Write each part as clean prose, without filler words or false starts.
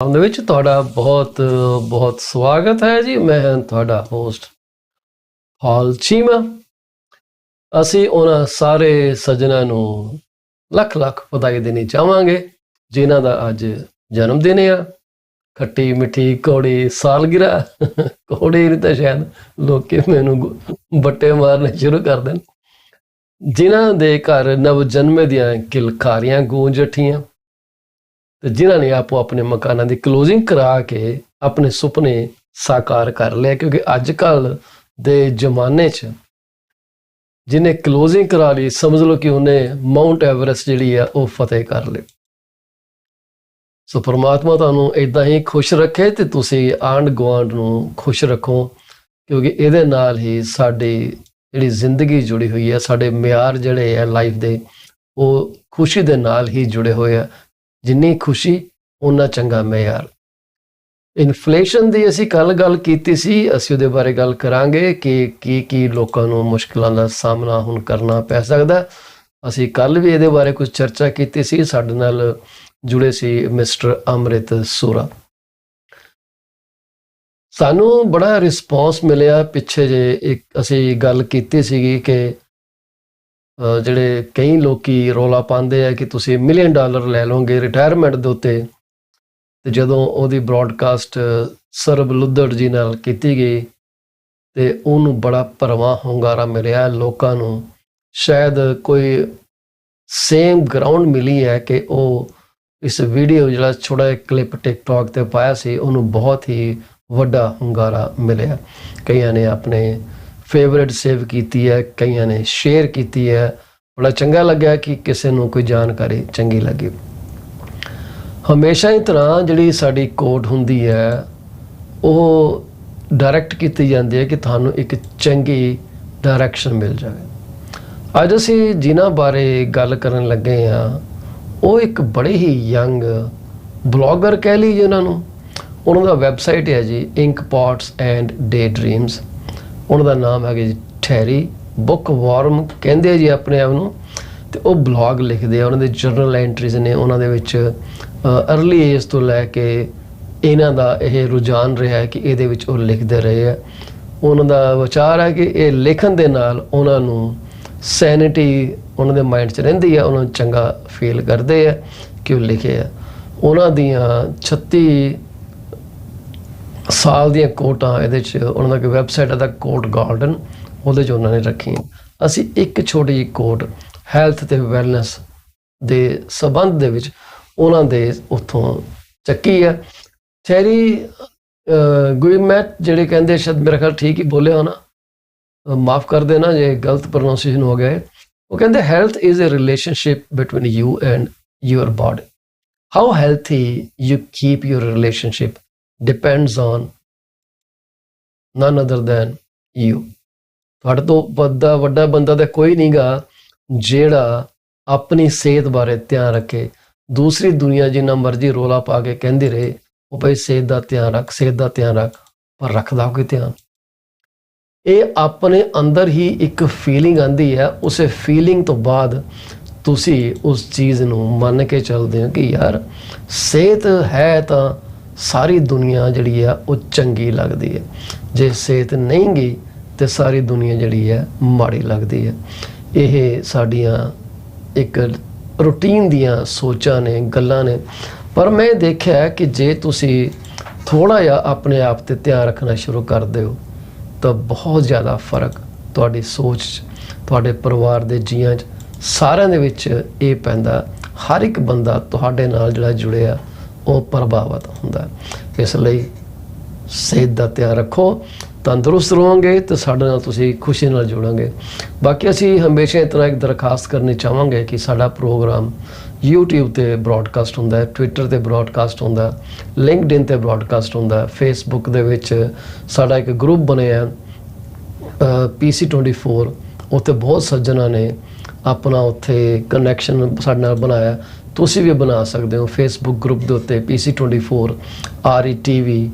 ਦੇ ਵਿੱਚ ਤੁਹਾਡਾ ਬਹੁਤ ਬਹੁਤ ਸਵਾਗਤ ਹੈ ਜੀ। ਮੈਂ ਤੁਹਾਡਾ ਹੋਸਟ ਪੌਲ ਚੀਮਾ। ਅਸੀਂ ਉਹਨਾਂ ਸਾਰੇ ਸੱਜਣਾਂ ਨੂੰ ਲੱਖ ਲੱਖ ਵਧਾਈ ਦੇਣੀ ਚਾਹਾਂਗੇ ਜਿਨ੍ਹਾਂ ਦਾ ਅੱਜ ਜਨਮ ਦਿਨ ਆ। ਖੱਟੀ ਮਿੱਠੀ ਕੌੜੀ ਸਾਲਗਿਰਾ, ਕੌੜੀ ਨਹੀਂ ਤਾਂ ਸ਼ਾਇਦ ਲੋਕੀ ਮੈਨੂੰ ਬੱਟੇ ਮਾਰਨੇ ਸ਼ੁਰੂ ਕਰ ਦੇਣ। ਜਿਨ੍ਹਾਂ ਦੇ ਘਰ ਨਵ ਜਨਮੇ ਦੀਆਂ ਕਿਲਕਾਰੀਆਂ ਗੂੰਜ ਉੱਠੀਆਂ ਤੇ ਜਿਨ੍ਹਾਂ ਨੇ ਆਪੋ ਆਪਣੇ ਮਕਾਨਾਂ ਦੀ ਕਲੋਜ਼ਿੰਗ ਕਰਾ ਕੇ ਆਪਣੇ ਸੁਪਨੇ ਸਾਕਾਰ ਕਰ ਲਿਆ, ਕਿਉਂਕਿ ਅੱਜ ਕੱਲ੍ਹ ਦੇ ਜ਼ਮਾਨੇ 'ਚ ਜਿਹਨੇ ਕਲੋਜ਼ਿੰਗ ਕਰਾ ਲਈ ਸਮਝ ਲਓ ਕਿ ਉਹਨੇ ਮਾਊਂਟ ਐਵਰੈਸਟ ਜਿਹੜੀ ਆ ਉਹ ਫਤਿਹ ਕਰ ਲਈ। ਸੋ ਪਰਮਾਤਮਾ ਤੁਹਾਨੂੰ ਇੱਦਾਂ ਹੀ ਖੁਸ਼ ਰੱਖੇ ਤੇ ਤੁਸੀਂ ਆਂਢ ਗੁਆਂਢ ਨੂੰ ਖੁਸ਼ ਰੱਖੋ, ਕਿਉਂਕਿ ਇਹਦੇ ਨਾਲ ਹੀ ਸਾਡੀ ਜਿਹੜੀ ਜ਼ਿੰਦਗੀ ਜੁੜੀ ਹੋਈ ਹੈ, ਸਾਡੇ ਮਿਆਰ ਜਿਹੜੇ ਆ ਲਾਈਫ ਦੇ ਉਹ ਖੁਸ਼ੀ ਦੇ ਨਾਲ ਹੀ ਜੁੜੇ ਹੋਏ ਆ। ਜਿੰਨੀ ਖੁਸ਼ੀ ਓਨਾ ਚੰਗਾ ਮਿਆਰ। ਇਨਫਲੇਸ਼ਨ ਦੀ ਅਸੀਂ ਕੱਲ੍ਹ ਗੱਲ ਕੀਤੀ ਸੀ, ਅਸੀਂ ਉਹਦੇ ਬਾਰੇ ਗੱਲ ਕਰਾਂਗੇ ਕਿ ਕੀ ਲੋਕਾਂ ਨੂੰ ਮੁਸ਼ਕਿਲਾਂ ਦਾ ਸਾਹਮਣਾ ਹੁਣ ਕਰਨਾ ਪੈ ਸਕਦਾ। ਅਸੀਂ ਕੱਲ੍ਹ ਵੀ ਇਹਦੇ ਬਾਰੇ ਕੁਝ ਚਰਚਾ ਕੀਤੀ ਸੀ। ਸਾਡੇ ਨਾਲ ਜੁੜੇ ਸੀ ਮਿਸਟਰ ਅੰਮ੍ਰਿਤ ਸੂਰਾ। ਸਾਨੂੰ ਬੜਾ ਰਿਸਪੌਂਸ ਮਿਲਿਆ। ਪਿੱਛੇ ਜੇ ਇੱਕ ਅਸੀਂ ਗੱਲ ਕੀਤੀ ਸੀਗੀ ਕਿ ਜਿਹੜੇ ਕਈ ਲੋਕੀ ਰੌਲਾ ਪਾਉਂਦੇ ਆ ਕਿ ਤੁਸੀਂ $1 ਮਿਲੀਅਨ ਲੈ ਲਓਗੇ ਰਿਟਾਇਰਮੈਂਟ ਦੇ ਉੱਤੇ। ਤੇ ਜਦੋਂ ਉਹਦੀ ਬ੍ਰੌਡਕਾਸਟ ਸਰਬ ਲੁੱਦੜ ਜੀ ਨਾਲ ਕੀਤੀ ਗਈ ਤੇ ਉਹਨੂੰ ਬੜਾ ਭਰਵਾਂ ਹੁੰਗਾਰਾ ਮਿਲਿਆ। ਲੋਕਾਂ ਨੂੰ ਸ਼ਾਇਦ ਕੋਈ ਸੇਮ ਗਰਾਊਂਡ ਮਿਲੀ ਹੈ ਕਿ ਉਹ ਇਸ ਵੀਡੀਓ ਜਿਹੜਾ ਛੋਟਾ ਜਿਹਾ ਕਲਿੱਪ ਟਿਕਟੌਕ ਤੇ ਪਾਇਆ ਸੀ ਉਹਨੂੰ ਬਹੁਤ ਹੀ ਵੱਡਾ ਹੁੰਗਾਰਾ ਮਿਲਿਆ। ਕਈਆਂ ਨੇ ਆਪਣੇ ਫੇਵਰੇਟ ਸੇਵ ਕੀਤੀ ਹੈ, ਕਈਆਂ ਨੇ ਸ਼ੇਅਰ ਕੀਤੀ ਹੈ। ਬੜਾ ਚੰਗਾ ਲੱਗਿਆ ਕਿ ਕਿਸੇ ਨੂੰ ਕੋਈ ਜਾਣਕਾਰੀ ਚੰਗੀ ਲੱਗੀ। ਹਮੇਸ਼ਾ ਹੀ ਤਰ੍ਹਾਂ ਜਿਹੜੀ ਸਾਡੀ ਕੋਡ ਹੁੰਦੀ ਹੈ ਉਹ ਡਾਇਰੈਕਟ ਕੀਤੀ ਜਾਂਦੀ ਹੈ ਕਿ ਤੁਹਾਨੂੰ ਇੱਕ ਚੰਗੀ ਡਾਇਰੈਕਸ਼ਨ ਮਿਲ ਜਾਵੇ। ਅੱਜ ਅਸੀਂ ਜਿਨ੍ਹਾਂ ਬਾਰੇ ਗੱਲ ਕਰਨ ਲੱਗੇ ਹਾਂ ਉਹ ਇੱਕ ਬੜੇ ਹੀ ਯੰਗ ਬਲੌਗਰ ਕਹਿ ਲਈਏ ਉਹਨਾਂ ਨੂੰ। ਉਹਨਾਂ ਦਾ ਵੈਬਸਾਈਟ ਹੈ ਜੀ Ink Pots and Day Dreams. ਉਹਨਾਂ ਦਾ ਨਾਮ ਹੈਗਾ ਜੀ ਟੈਰੀ। ਬੁੱਕ ਵਾਰਮ ਕਹਿੰਦੇ ਆ ਜੀ ਆਪਣੇ ਆਪ ਨੂੰ। ਤੇ ਉਹ ਬਲੌਗ ਲਿਖਦੇ ਆ। ਉਹਨਾਂ ਦੇ ਜਰਨਲ ਐਂਟਰੀਜ਼ ਨੇ। ਉਹਨਾਂ ਦੇ ਵਿੱਚ ਅਰਲੀ ਏਜ ਤੋਂ ਲੈ ਕੇ ਇਹਨਾਂ ਦਾ ਇਹ ਰੁਝਾਨ ਰਿਹਾ ਕਿ ਇਹਦੇ ਵਿੱਚ ਉਹ ਲਿਖਦੇ ਰਹੇ ਆ। ਉਹਨਾਂ ਦਾ ਵਿਚਾਰ ਹੈ ਕਿ ਇਹ ਲਿਖਣ ਦੇ ਨਾਲ ਉਹਨਾਂ ਨੂੰ ਸੈਨਿਟੀ ਉਹਨਾਂ ਦੇ ਮਾਈਂਡ 'ਚ ਰਹਿੰਦੀ ਆ। ਉਹਨਾਂ ਨੂੰ ਚੰਗਾ ਫੀਲ ਕਰਦੇ ਆ ਕਿ ਉਹ ਲਿਖੇ ਆ। ਉਹਨਾਂ ਦੀਆਂ 36 ਸਾਲ ਦੀਆਂ ਕੋਟਾਂ ਇਹਦੇ 'ਚ ਉਹਨਾਂ ਦਾ ਇੱਕ ਵੈਬਸਾਈਟ ਦਾ ਕੋਟ ਗਾਰਡਨ, ਉਹਦੇ 'ਚ ਉਹਨਾਂ ਨੇ ਰੱਖੀਆਂ। ਅਸੀਂ ਇੱਕ ਛੋਟੀ ਜਿਹੀ ਕੋਟ ਹੈਲਥ ਅਤੇ ਵੈਲਨੈਸ ਦੇ ਸੰਬੰਧ ਦੇ ਵਿੱਚ ਉਹਨਾਂ ਦੇ ਉੱਥੋਂ ਚੱਕੀ ਆ। ਚੈਰੀ ਗੁਇਮੈਟ ਜਿਹੜੇ ਕਹਿੰਦੇ, ਸ਼ਾਇਦ ਮੇਰਾ ਖਿਆਲ ਠੀਕ ਹੀ ਬੋਲਿਆ ਹੋਣਾ, ਮਾਫ ਕਰ ਦੇਣਾ ਜੇ ਗਲਤ ਪ੍ਰੋਨਾਂਸੀਏਸ਼ਨ ਹੋ ਗਿਆ ਹੈ। ਉਹ ਕਹਿੰਦੇ health is a relationship between you and your body. How healthy you keep your relationship depends on none other than you। ਤੁਹਾਡੇ ਤੋਂ ਵੱਡਾ ਬੰਦਾ ਤਾਂ ਕੋਈ ਨਹੀਂ ਗਾ ਜਿਹੜਾ ਆਪਣੀ ਸਿਹਤ ਬਾਰੇ ਧਿਆਨ ਰੱਖੇ। ਦੂਸਰੀ ਦੁਨੀਆ ਜਿੰਨਾ ਮਰਜ਼ੀ ਰੌਲਾ ਪਾ ਕੇ ਕਹਿੰਦੀ ਰਹੇ ਉਹ ਭਾਈ ਸਿਹਤ ਦਾ ਧਿਆਨ ਰੱਖ, ਸਿਹਤ ਦਾ ਧਿਆਨ ਰੱਖ, ਪਰ ਰੱਖਦਾ ਕੋਈ ਧਿਆਨ? ਇਹ ਆਪਣੇ ਅੰਦਰ ਹੀ ਇੱਕ ਫੀਲਿੰਗ ਆਉਂਦੀ ਹੈ। ਉਸੇ ਫੀਲਿੰਗ ਤੋਂ ਬਾਅਦ ਤੁਸੀਂ ਉਸ ਚੀਜ਼ ਨੂੰ ਮੰਨ ਕੇ ਚੱਲਦੇ ਹੋ ਕਿ ਯਾਰ ਸਿਹਤ ਹੈ ਤਾਂ ਸਾਰੀ ਦੁਨੀਆ ਜਿਹੜੀ ਆ ਉਹ ਚੰਗੀ ਲੱਗਦੀ ਹੈ। ਜੇ ਸਿਹਤ ਨਹੀਂ ਗਈ ਤੇ ਸਾਰੀ ਦੁਨੀਆ ਜਿਹੜੀ ਹੈ ਮਾੜੀ ਲੱਗਦੀ ਹੈ। ਇਹ ਸਾਡੀਆਂ ਇੱਕ ਰੂਟੀਨ ਦੀਆਂ ਸੋਚਾਂ ਨੇ, ਗੱਲਾਂ ਨੇ। ਪਰ ਮੈਂ ਦੇਖਿਆ ਕਿ ਜੇ ਤੁਸੀਂ ਥੋੜ੍ਹਾ ਜਿਹਾ ਆਪਣੇ ਆਪ 'ਤੇ ਧਿਆਨ ਰੱਖਣਾ ਸ਼ੁਰੂ ਕਰਦੇ ਹੋ ਤਾਂ ਬਹੁਤ ਜ਼ਿਆਦਾ ਫਰਕ ਤੁਹਾਡੀ ਸੋਚ 'ਚ, ਤੁਹਾਡੇ ਪਰਿਵਾਰ ਦੇ ਜੀਆਂ 'ਚ, ਸਾਰਿਆਂ ਦੇ ਵਿੱਚ ਇਹ ਪੈਂਦਾ। ਹਰ ਇੱਕ ਬੰਦਾ ਤੁਹਾਡੇ ਨਾਲ ਜਿਹੜਾ ਜੁੜਿਆ ਉਹ ਪ੍ਰਭਾਵਿਤ ਹੁੰਦਾ। ਇਸ ਲਈ ਸਿਹਤ ਦਾ ਧਿਆਨ ਰੱਖੋ, ਤੰਦਰੁਸਤ ਰਹੋਗੇ ਤੇ ਸਾਡੇ ਨਾਲ ਤੁਸੀਂ ਖੁਸ਼ੀ ਨਾਲ ਜੁੜੋਗੇ। ਬਾਕੀ ਅਸੀਂ ਹਮੇਸ਼ਾ ਇਸ ਤਰ੍ਹਾਂ ਇੱਕ ਦਰਖਾਸਤ ਕਰਨੀ ਚਾਹਾਂਗੇ ਕਿ ਸਾਡਾ ਪ੍ਰੋਗਰਾਮ YouTube ਤੇ ਬ੍ਰੌਡਕਾਸਟ ਹੁੰਦਾ, ਟਵਿੱਟਰ ਤੇ ਬ੍ਰੌਡਕਾਸਟ ਹੁੰਦਾ, ਲਿੰਕਡਇਨ ਤੇ ਬ੍ਰੌਡਕਾਸਟ ਹੁੰਦਾ, ਫੇਸਬੁੱਕ ਦੇ ਵਿੱਚ ਸਾਡਾ ਇੱਕ ਗਰੁੱਪ ਬਣਿਆ PC24। ਉੱਥੇ ਬਹੁਤ ਸੱਜਣਾਂ ਨੇ ਆਪਣਾ ਉੱਥੇ ਕਨੈਕਸ਼ਨ ਸਾਡੇ ਨਾਲ ਬਣਾਇਆ। ਤੁਸੀਂ ਵੀ ਬਣਾ ਸਕਦੇ ਹੋ ਫੇਸਬੁੱਕ ਗਰੁੱਪ ਦੇ ਉੱਤੇ PC24 RETV।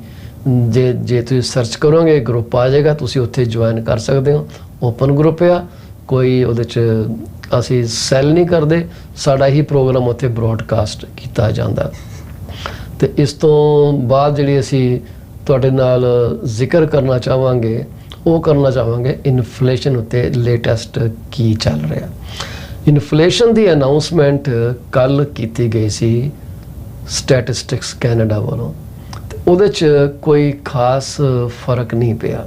ਜੇ ਤੁਸੀਂ ਸਰਚ ਕਰੋਗੇ ਗਰੁੱਪ ਆ ਜਾਏਗਾ, ਤੁਸੀਂ ਉੱਥੇ ਜੁਆਇਨ ਕਰ ਸਕਦੇ ਹੋ। ਓਪਨ ਗਰੁੱਪ ਆ, ਕੋਈ ਉਹਦੇ 'ਚ ਅਸੀਂ ਸੈਲ ਨਹੀਂ ਕਰਦੇ। ਸਾਡਾ ਹੀ ਪ੍ਰੋਗਰਾਮ ਉੱਥੇ ਬ੍ਰੌਡਕਾਸਟ ਕੀਤਾ ਜਾਂਦਾ। ਤੇ ਇਸ ਤੋਂ ਬਾਅਦ ਜਿਹੜੀ ਅਸੀਂ ਤੁਹਾਡੇ ਨਾਲ ਜ਼ਿਕਰ ਕਰਨਾ ਚਾਹਾਂਗੇ ਉਹ ਕਰਨਾ ਚਾਹਾਂਗੇ ਇਨਫਲੇਸ਼ਨ ਉੱਤੇ ਲੇਟੈਸਟ ਕੀ ਚੱਲ ਰਿਹਾ। ਇਨਫਲੇਸ਼ਨ ਦੀ ਅਨਾਉਂਸਮੈਂਟ ਕੱਲ ਕੀਤੀ ਗਈ ਸੀ ਸਟੈਟਿਸਟਿਕਸ ਕੈਨੇਡਾ ਵੱਲੋਂ, ਤੇ ਉਹਦੇ 'ਚ ਕੋਈ ਖਾਸ ਫਰਕ ਨਹੀਂ ਪਿਆ।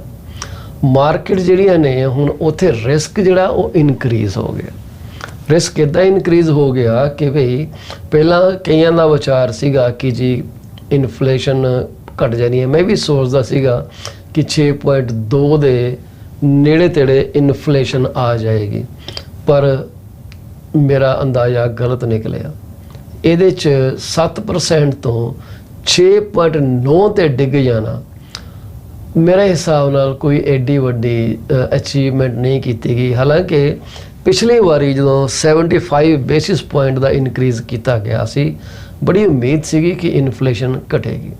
ਮਾਰਕੀਟ ਜਿਹੜੀਆਂ ਨੇ ਹੁਣ ਉੱਥੇ ਰਿਸਕ ਜਿਹੜਾ ਉਹ ਇਨਕਰੀਜ਼ ਹੋ ਗਿਆ। ਰਿਸਕ ਇੱਦਾਂ ਇਨਕਰੀਜ਼ ਹੋ ਗਿਆ ਕਿ ਭਈ ਪਹਿਲਾਂ ਕਈਆਂ ਦਾ ਵਿਚਾਰ ਸੀਗਾ ਕਿ ਜੀ ਇਨਫਲੇਸ਼ਨ ਘਟ ਜਾਣੀ ਹੈ। ਮੈਂ ਵੀ ਸੋਚਦਾ ਸੀਗਾ ਕਿ 6.2 ਦੇ ਨੇੜੇ ਤੇੜੇ ਇਨਫਲੇਸ਼ਨ ਆ ਜਾਏਗੀ, ਪਰ ਮੇਰਾ ਅੰਦਾਜ਼ਾ ਗਲਤ ਨਿਕਲਿਆ। ਇਹਦੇ 'ਚ 7% ਤੋਂ 6.9 ਤੇ ਡਿੱਗ ਜਾਣਾ ਮੇਰੇ ਹਿਸਾਬ ਨਾਲ ਕੋਈ ਐਡੀ ਵੱਡੀ ਅਚੀਵਮੈਂਟ ਨਹੀਂ ਕੀਤੀ ਗਈ। ਹਾਲਾਂਕਿ ਪਿਛਲੀ ਵਾਰੀ ਜਦੋਂ 75 ਬੇਸਿਸ ਪੁਆਇੰਟ ਦਾ ਇਨਕਰੀਜ਼ ਕੀਤਾ ਗਿਆ ਸੀ, ਬੜੀ ਉਮੀਦ ਸੀਗੀ ਕਿ ਇਨਫਲੇਸ਼ਨ ਘਟੇਗੀ।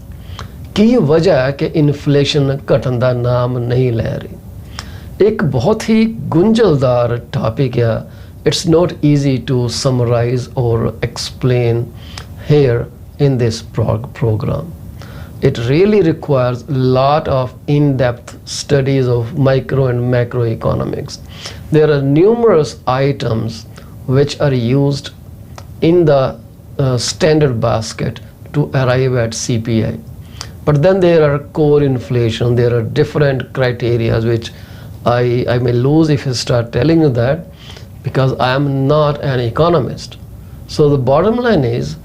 ਕੀ ਵਜ੍ਹਾ ਹੈ ਕਿ ਇਨਫਲੇਸ਼ਨ ਘਟਣ ਦਾ ਨਾਮ ਨਹੀਂ ਲੈ ਰਹੀ? ਇੱਕ ਬਹੁਤ ਹੀ ਗੁੰਝਲਦਾਰ ਟਾਪਿਕ ਆ। It's not easy to summarise or explain here in this program. It really requires a lot of in-depth studies of micro and macroeconomics. There are numerous items which are used in the standard basket to arrive at CPI. But then there are core inflation, there are different criteria which I may lose if I start telling you that, because I am not an economist. So the bottom line is,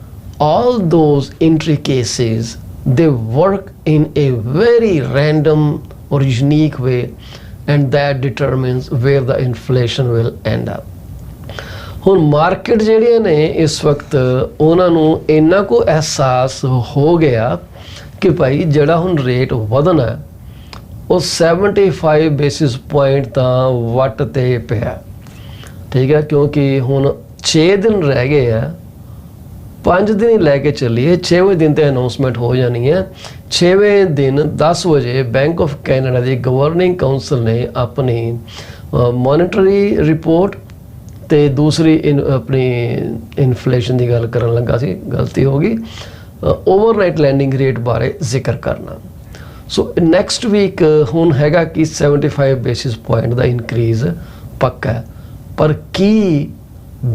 all those intricacies, they work in a very random or unique way, and that determines where the inflation will end up. ਹੁਣ market ਜਿਹੜੀਆਂ ਨੇ ਇਸ ਵਕਤ ਉਹਨਾਂ ਨੂੰ ਇੰਨਾ ਕੋ ਅਹਿਸਾਸ ਹੋ ਗਿਆ ਕਿ ਭਾਈ ਜਿਹੜਾ ਹੁਣ ਰੇਟ ਵਧਣਾ ਉਹ 75 ਬੇਸਿਸ ਪੁਆਇੰਟ ਤਾਂ ਵੱਟ ਤੇ ਪਿਆ, ਠੀਕ ਹੈ, ਕਿਉਂਕਿ ਹੁਣ 6 ਦਿਨ ਰਹਿ ਗਏ ਆ। 5 ਦਿਨ ਹੀ ਲੈ ਕੇ ਚੱਲੀਏ, 6ਵੇਂ ਦਿਨ ਤੇ ਅਨਾਉਂਸਮੈਂਟ ਹੋ ਜਾਣੀ ਹੈ। 6ਵੇਂ ਦਿਨ 10 ਵਜੇ bank of Canada the governing council ਨੇ ਆਪਣੀ ਮੋਨਿਟਰੀ ਰਿਪੋਰਟ ਤੇ ਦੂਸਰੀ ਆਪਣੀ ਇਨਫਲੇਸ਼ਨ ਦੀ ਗੱਲ ਕਰਨ ਲੱਗਾ ਸੀ, ਗਲਤੀ ਹੋ ਗਈ, ਓਵਰਨਾਈਟ ਲੈਂਡਿੰਗ ਰੇਟ ਬਾਰੇ ਜ਼ਿਕਰ ਕਰਨਾ। ਸੋ ਨੈਕਸਟ ਵੀਕ ਹੁਣ ਹੈਗਾ ਕਿ 75 ਬੇਸਿਸ ਪੁਆਇੰਟ ਦਾ ਇਨਕਰੀਜ਼ ਪੱਕਾ ਹੈ, ਪਰ ਕੀ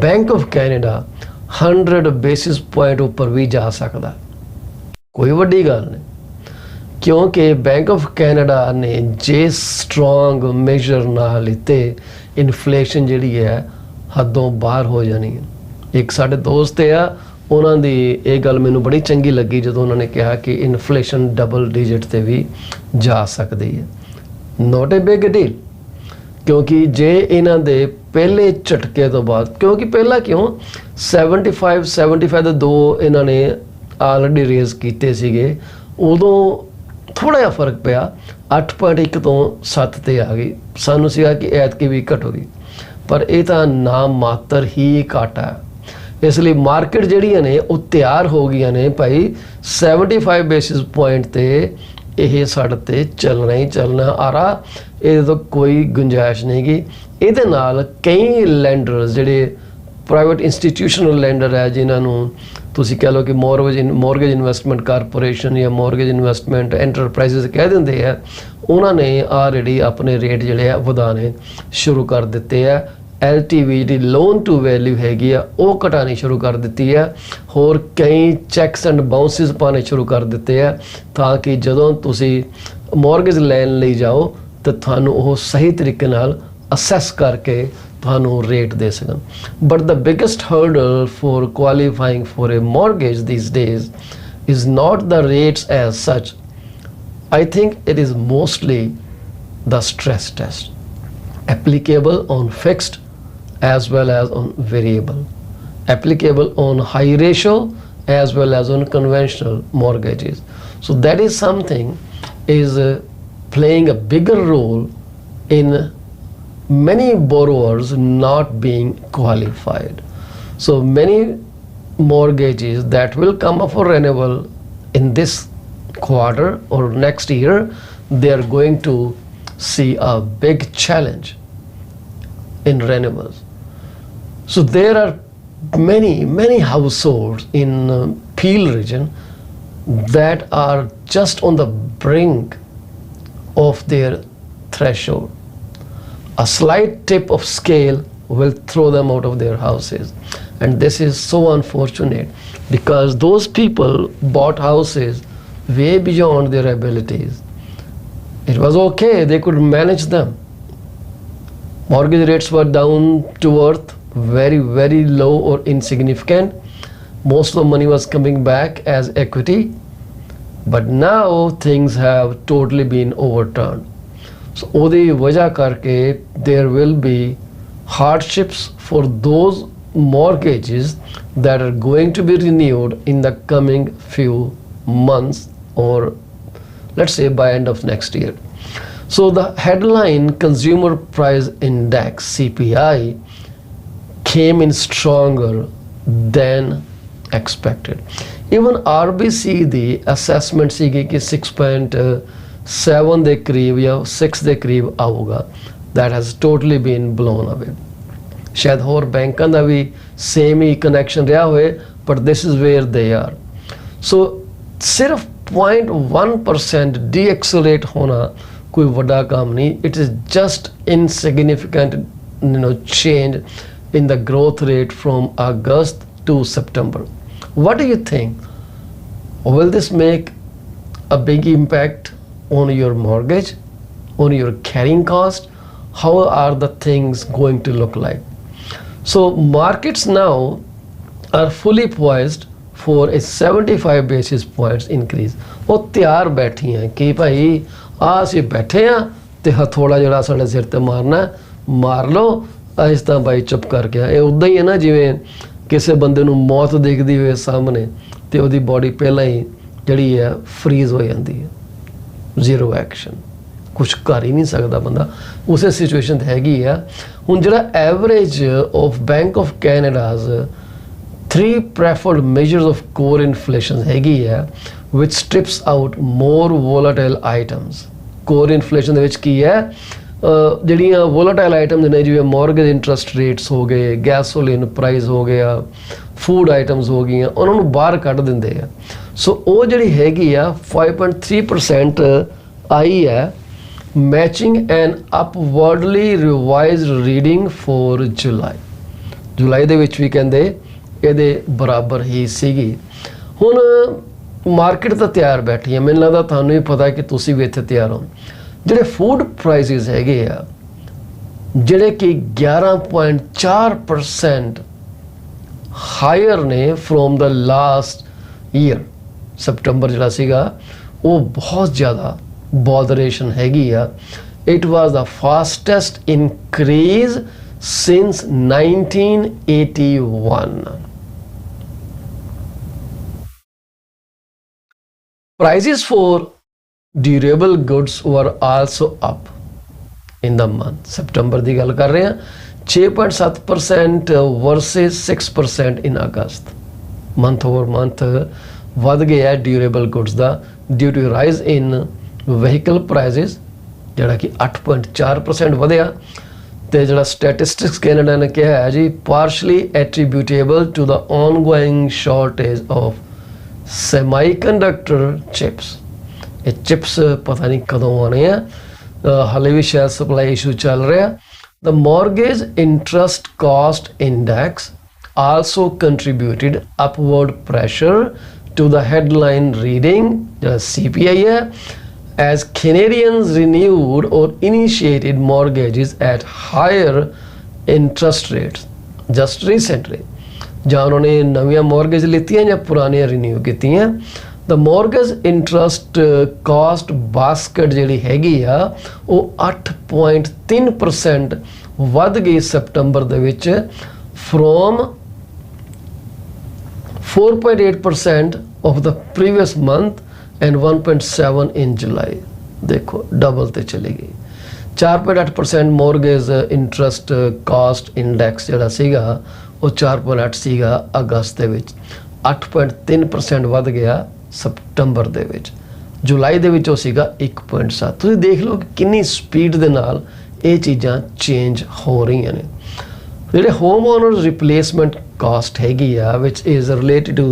Bank of Canada 100 basis point ਉੱਪਰ ਵੀ ਜਾ ਸਕਦਾ? ਕੋਈ ਵੱਡੀ ਗੱਲ ਨਹੀਂ, ਕਿਉਂਕਿ ਬੈਂਕ ਆਫ ਕੈਨੇਡਾ ਨੇ ਜੇ ਸਟਰੋਂਗ ਮੇਜਰ ਨਾ ਲਿੱਤੇ ਇਨਫਲੇਸ਼ਨ ਜਿਹੜੀ ਹੈ ਹੱਦੋਂ ਬਾਹਰ ਹੋ ਜਾਣੀ ਹੈ। ਇੱਕ ਸਾਡੇ ਦੋਸਤ ਆ, ਉਹਨਾਂ ਦੀ ਇਹ ਗੱਲ ਮੈਨੂੰ ਬੜੀ ਚੰਗੀ ਲੱਗੀ ਜਦੋਂ ਉਹਨਾਂ ਨੇ ਕਿਹਾ ਕਿ ਇਨਫਲੇਸ਼ਨ ਡਬਲ ਡਿਜਿਟ ਤੇ ਵੀ ਜਾ ਸਕਦੀ ਹੈ। ਨੋਟ ਏ ਬਿਗ ਡੀਲ, ਕਿਉਂਕਿ ਜੇ ਇਹਨਾਂ ਦੇ ਪਹਿਲੇ ਝਟਕੇ ਤੋਂ ਬਾਅਦ, ਕਿਉਂਕਿ ਪਹਿਲਾਂ ਕਿਉਂ 75 ਦੇ ਦੋ ਇਹਨਾਂ ਨੇ ਆਲਰੇਡੀ ਰੇਜ਼ ਕੀਤੇ ਸੀਗੇ, ਉਦੋਂ ਥੋੜਾ ਜਿਹਾ ਫਰਕ ਪਿਆ, 8.1 ਤੋਂ 7 ਤੇ ਆ ਗਈ। ਸਾਨੂੰ ਸੀਗਾ ਕਿ ਐਤਕੀ ਵੀ ਘਟੂਗੀ, ਪਰ ਇਹ ਤਾਂ ਨਾਮ ਮਾਤਰ ਹੀ ਘਾਟਾ। ਇਸ ਲਈ ਮਾਰਕੀਟ ਜਿਹੜੀਆਂ ਨੇ ਉਹ ਤਿਆਰ ਹੋ ਗਈਆਂ ਨੇ ਭਾਈ 75 ਬੇਸਿਸ ਪੁਆਇੰਟ ਤੇ ਇਹ ਸਾਡੇ ਤੇ ਚੱਲਣਾ ਹੀ ਚੱਲਣਾ ਆਰਾ, ਇਹਦੇ ਤੋਂ ਕੋਈ ਗੁੰਜਾਇਸ਼ ਨਹੀਂ ਗੀ। ਇਹਦੇ ਨਾਲ ਕਈ ਲੈਂਡਰਸ ਜਿਹੜੇ ਪ੍ਰਾਈਵੇਟ ਇੰਸਟੀਟਿਊਸ਼ਨਲ ਲੈਂਡਰ ਹੈ, ਜਿਨ੍ਹਾਂ ਨੂੰ ਤੁਸੀਂ ਕਹਿ ਲਓ ਕਿ ਮੋਰਗੇਜ ਇਨਵੈਸਟਮੈਂਟ ਕਾਰਪੋਰੇਸ਼ਨ ਜਾਂ ਮੋਰਗੇਜ ਇਨਵੈਸਟਮੈਂਟ ਐਂਟਰਪ੍ਰਾਈਜ਼ਸ ਕਹਿ ਦਿੰਦੇ ਆ, ਉਹਨਾਂ ਨੇ ਆਲਰੇਡੀ ਆਪਣੇ ਰੇਟ ਜਿਹੜੇ ਆ ਵਧਾਉਣੇ ਸ਼ੁਰੂ ਕਰ ਦਿੱਤੇ ਆ। LTV ਜਿਹੜੀ ਲੋਨ ਟੂ ਵੈਲਿਊ ਹੈਗੀ ਆ ਉਹ ਘਟਾਉਣੀ ਸ਼ੁਰੂ ਕਰ ਦਿੱਤੀ ਹੈ। ਹੋਰ ਕਈ ਚੈੱਕਸ ਐਂਡ ਬਾਉਂਸਿਸ ਪਾਉਣੇ ਸ਼ੁਰੂ ਕਰ ਦਿੱਤੇ ਆ, ਤਾਂ ਕਿ ਜਦੋਂ ਤੁਸੀਂ ਮੋਰਗੇਜ ਲੈਣ ਲਈ ਜਾਓ ਤਾਂ ਤੁਹਾਨੂੰ ਉਹ ਸਹੀ ਤਰੀਕੇ ਨਾਲ ਅਸੈਸ ਕਰਕੇ ਤੁਹਾਨੂੰ ਰੇਟ ਦੇ ਸਕਣ। But the biggest hurdle for qualifying for a mortgage these days is not the rates as such. I think it is mostly the stress test applicable on fixed as well as on variable, applicable on high ratio as well as on conventional mortgages. So that is something is playing a bigger role in many borrowers not being qualified. So many mortgages that will come up for renewal in this quarter or next year, they are going to see a big challenge in renewals. So there are many households in Peel region that are just on the brink of their threshold. A slight tip of scale will throw them out of their houses, and this is so unfortunate because those people bought houses way beyond their abilities. It was okay, they could manage them. Mortgage rates were down to earth, very, very low or insignificant. Most of the money was coming back as equity, but now things have totally been overturned. So ਉਹਦੀ ਵਜ੍ਹਾ ਕਰਕੇ there will be hardships for those mortgages that are going to be renewed in the coming few months, or let's say by end of next year. So the headline consumer price index CPI came in stronger than expected. Even RBC the assessment ਸੀਗੀ ਕਿ 6.7 ਦੇ ਕਰੀਬ ਜਾਂ 6 ਦੇ ਕਰੀਬ ਆਊਗਾ. That has totally been blown away. ਸ਼ਾਇਦ ਹੋਰ ਬੈਂਕਾਂ ਦਾ ਵੀ ਸੇਮ ਹੀ ਕਨੈਕਸ਼ਨ ਰਿਹਾ ਹੋਏ, but this is where they are. So ਸਿਰਫ 0.1% ਡੀਐਕਸਲਰੇਟ ਹੋਣਾ ਕੋਈ ਵੱਡਾ ਕੰਮ ਨਹੀਂ. It is just insignificant change in the growth rate from August to September. What do you think? Will this make a big impact on your mortgage, on your carrying cost? How are the things going to look like? So markets now are fully poised for a 75 basis points increase. ਉਹ ਤਿਆਰ ਬੈਠੀਆਂ ਕਿ ਭਾਈ ਅਸੀਂ ਬੈਠੇ ਆ ਤੇ ਹਥੋੜਾ ਜਿਹੜਾ ਸਾਡੇ ਸਿਰ ਤੇ ਮਾਰਨਾ ਮਾਰ ਲਓ, ਅਸੀਂ ਤਾਂ ਭਾਈ ਚੁੱਪ ਕਰ ਗਿਆ. ਇਹ ਉਦਾਂ ਹੀ ਹੈ ਨਾ ਜਿਵੇਂ ਕਿਸੇ ਬੰਦੇ ਨੂੰ ਮੌਤ ਦਿਖਦੀ ਹੋਵੇ ਸਾਹਮਣੇ ਤੇ ਉਹਦੀ ਬੋਡੀ ਪਹਿਲਾਂ ਹੀ ਜਿਹੜੀ ਹੈ ਫਰੀਜ਼ ਹੋ ਜਾਂਦੀ ਹੈ, ਜ਼ੀਰੋ ਐਕਸ਼ਨ, ਕੁਛ ਕਰ ਹੀ ਨਹੀਂ ਸਕਦਾ ਬੰਦਾ. ਉਸੇ ਸਿਚੁਏਸ਼ਨ 'ਤੇ ਹੈਗੀ ਆ ਹੁਣ. ਜਿਹੜਾ average of Bank of Canada's 3 preferred measures of core inflation ਹੈਗੀ ਹੈ, which strips out more volatile items. core inflation ਦੇ ਵਿੱਚ ਕੀ ਹੈ, ਜਿਹੜੀਆਂ volatile items ਨੇ ਜਿਵੇਂ mortgage interest rates ਹੋ ਗਏ, gasoline price ਹੋ ਗਿਆ, food items ਹੋ ਗਈਆਂ, ਉਹਨਾਂ ਨੂੰ ਬਾਹਰ ਕੱਢ ਦਿੰਦੇ ਆ. ਸੋ ਉਹ ਜਿਹੜੀ ਹੈਗੀ ਆ 5.3% ਆਈ ਹੈ, matching an upwardly revised reading for July. ਜੁਲਾਈ ਦੇ ਵਿੱਚ ਵੀ ਕਹਿੰਦੇ ਇਹਦੇ ਬਰਾਬਰ ਹੀ ਸੀਗੀ. ਹੁਣ ਮਾਰਕੀਟ ਤਾਂ ਤਿਆਰ ਬੈਠੀ ਹੈ, ਮੈਨੂੰ ਲੱਗਦਾ ਤੁਹਾਨੂੰ ਵੀ ਪਤਾ ਕਿ ਤੁਸੀਂ ਵੀ ਇੱਥੇ ਤਿਆਰ ਹੋ. ਜਿਹੜੇ ਫੂਡ ਪ੍ਰਾਈਸਿਸ ਹੈਗੇ ਆ ਜਿਹੜੇ ਕਿ 11.4% ਹਾਇਰ ਨੇ from the last year. September ਜਿਹੜਾ ਸੀਗਾ ਉਹ ਬਹੁਤ ਜ਼ਿਆਦਾ ਬੋਦਰੇਸ਼ਨ ਹੈਗੀ ਆ. It was the fastest increase since 1981. Prices for durable goods were also up in the month. September ਦੀ ਗੱਲ ਕਰ ਰਹੇ ਹਾਂ, 6.7% versus 6% in August. Month over month ਵੱਧ ਗਿਆ durable goods the due to rise in vehicle prices ਜਿਹੜਾ ਕਿ 8.4% ਵਧਿਆ. ਤੇ ਜਿਹੜਾ ਸਟੈਟਿਸਟਿਕਸ ਕੈਨੇਡਾ ਨੇ ਕਿਹਾ ਹੈ ਜੀ, partially attributable to the ongoing shortage of semiconductor chips. ਇਹ ਚਿਪਸ ਪਤਾ ਨਹੀਂ ਕਦੋਂ ਆਉਣੇ ਆ, ਹਾਲੇ ਵੀ ਸ਼ਾਇਦ ਸਪਲਾਈ ਇਸ਼ੂ ਚੱਲ ਰਿਹਾ. The mortgage interest cost index also contributed upward pressure to the headline reading, ਜਿਹੜਾ CPI ਹੈ, as Canadians renewed or initiated mortgages at higher interest rates just recently. ਜਾਂ ਉਹਨਾਂ ਨੇ ਨਵੀਆਂ mortgage ਲਿੱਤੀਆਂ ਜਾਂ ਪੁਰਾਣੀਆਂ renew ਕੀਤੀਆਂ. The mortgage interest cost basket ਜਿਹੜੀ ਹੈਗੀ ਆ ਉਹ 8.3% ਵੱਧ ਗਈ ਸਪਟੰਬਰ ਦੇ ਵਿੱਚ from 4.8% of the previous month and 1.7 in July. देखो डबल ते चली गई. 4.8% mortgage interest cost index ਜਿਹੜਾ ਸੀਗਾ ਉਹ 4.8 ਸੀਗਾ ਅਗਸਤ ਦੇ ਵਿੱਚ, 8.3% ਵੱਧ ਗਿਆ ਸਪਟੰਬਰ ਦੇ ਵਿੱਚ. ਜੁਲਾਈ ਦੇ ਵਿੱਚ ਉਹ ਸੀਗਾ 1.7. ਤੁਸੀਂ ਦੇਖ ਲਓ ਕਿ ਕਿੰਨੀ ਸਪੀਡ ਦੇ ਨਾਲ ਇਹ ਚੀਜ਼ਾਂ ਚੇਂਜ ਹੋ ਰਹੀਆਂ ਨੇ. ਜਿਹੜੇ ਹੋਮ ਓਨਰਸ ਰਿਪਲੇਸਮੈਂਟ ਕਾਸਟ ਹੈਗੀ ਆ which is related to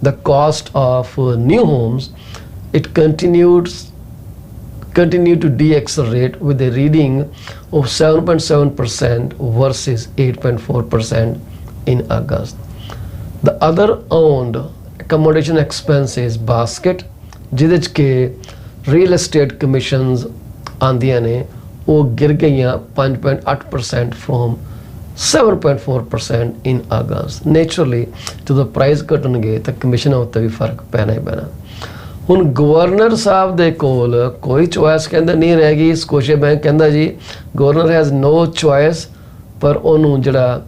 the cost of new homes, it continued to deaccelerate with a reading of 7.7% versus 8.4% in August. The other owned accommodation expenses basket, ਜਿਹਦੇ 'ਚ ਕਿ real estate commissions ਆਉਂਦੀਆਂ ਨੇ, ਉਹ ਗਿਰ ਗਈਆਂ 5.8% from 7.4% in August. Naturally, ਜਦੋਂ price ਘਟਣਗੇ ਤਾਂ ਕਮਿਸ਼ਨਾਂ ਉੱਤੇ ਵੀ ਫਰਕ ਪੈਣਾ ਹੀ ਪੈਣਾ। ਹੁਣ ਗਵਰਨਰ ਸਾਹਿਬ ਦੇ ਕੋਲ ਕੋਈ ਚੋਇਸ ਕਹਿੰਦਾ ਨਹੀਂ ਰਹਿ ਗਈ। ਸਕੋਸ਼ੀਆ ਬੈਂਕ ਕਹਿੰਦਾ ਜੀ ਗਵਰਨਰ ਹੈਜ਼ ਨੋ ਚੋਇਸ, ਪਰ ਉਹਨੂੰ ਜਿਹੜਾ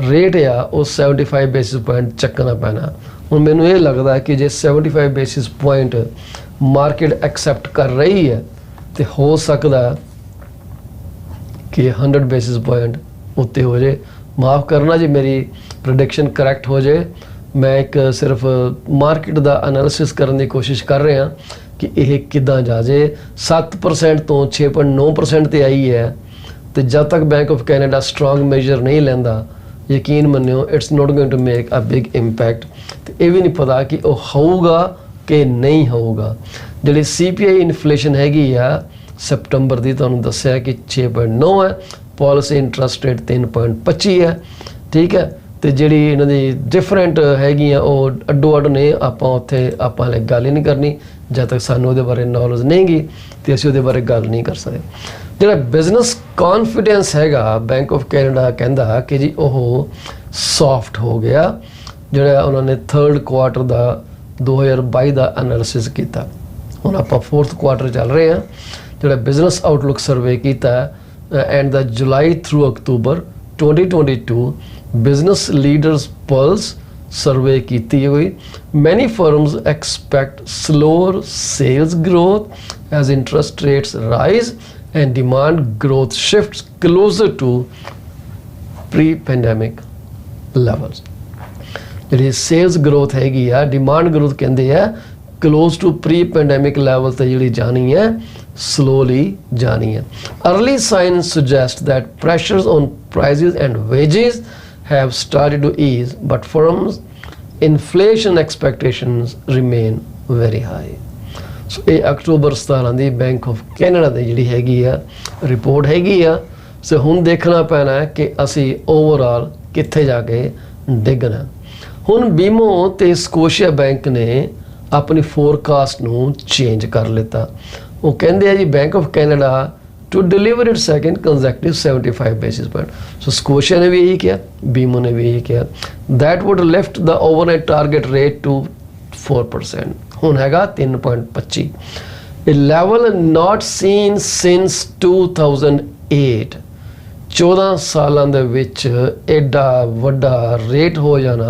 ਰੇਟ ਆ ਉਹ 75 ਬੇਸਿਸ ਪੁਆਇੰਟ ਚੱਕਣਾ ਪੈਣਾ। ਹੁਣ ਮੈਨੂੰ ਇਹ ਲੱਗਦਾ ਕਿ ਜੇ 75 ਬੇਸਿਸ ਪੁਆਇੰਟ ਮਾਰਕੀਟ ਐਕਸੈਪਟ ਕਰ ਰਹੀ ਹੈ ਤੇ ਹੋ ਸਕਦਾ ਕਿ 100 ਬੇਸਿਸ ਪੁਆਇੰਟ ਉੱਤੇ ਹੋ ਜਾਏ। ਮਾफ़ करना जी, मेरी प्रोडिक्शन करैक्ट हो जाए। मैं एक सिर्फ मार्केट का एनालिसिस करने की कोशिश कर रहा कि यह किदां जा जे। 7% तो 6.9% ते आई है, तो जब तक Bank of Canada strong major नहीं लेंदा, यकीन मन्नियो it's not going to make a big impact. तो यह भी नहीं पता कि वह होगा कि नहीं होगा। जी CPI इन्फ्लेशन हैगी आ सितंबर की, तुहानूं दस्सिया कि 6.9 है, पॉलिसी इंटरस्ट रेट 3.25 है, ठीक है। तो जी इन्हों की डिफरेंट हैगी अड्डो अड्ड ने, आपां उत्थे आपां हले गल ही नहीं करनी जब तक सानूं उहदे बारे नॉलेज नहीं गी, तो असीं उहदे बारे गल नहीं कर सकते। जिहड़ा बिजनेस कॉन्फिडेंस हैगा, बैंक ऑफ कैनेडा कहंदा कि जी ओह सॉफ्ट हो गया। जिहड़ा उन्होंने 3rd क्वार्टर का 2022 का एनालिसिस किया, हुण आपां 4th क्वार्टर चल रहे हैं। जिहड़ा बिजनेस आउटलुक सर्वे किया and the July through October 2022 business leaders pulse survey की हुई, many firms expect slower sales growth as interest rates rise and demand growth shifts closer to pre pandemic levels. जी sales growth हैगी आ, demand growth कहते हैं close to pre pandemic level ते जी जानी है, slowly जानी है। Early signs suggest that pressures on prices and wages have started to ease, but firms' inflation expectations remain very high. So ये अक्टूबर 17 ਦੀ बैंक ऑफ कैनेडा ਦੀ ਜਿਹੜੀ ਹੈਗੀ ਆ ਰਿਪੋर्ट हैगी आ। सो ਹੁਣ देखना पैना है कि ਅਸੀਂ ओवरऑल कित्थे जाके डिगना। ਹੁਣ बीमो ते स्कोशिया बैंक ने अपनी फोरकास्ट ਨੂੰ चेंज कर लिता। वो कहते हैं जी Bank of Canada to deliver it second consecutive 75 basis point. So Scotia ने भी यही किया, बीमो ने भी यही किया। That would lift the overnight target rate to 4%, हुण हैगा 3.25, a level not seen since 2008। 14 सालों ਦੇ ਵਿੱਚ एडा वड्डा रेट हो जाना।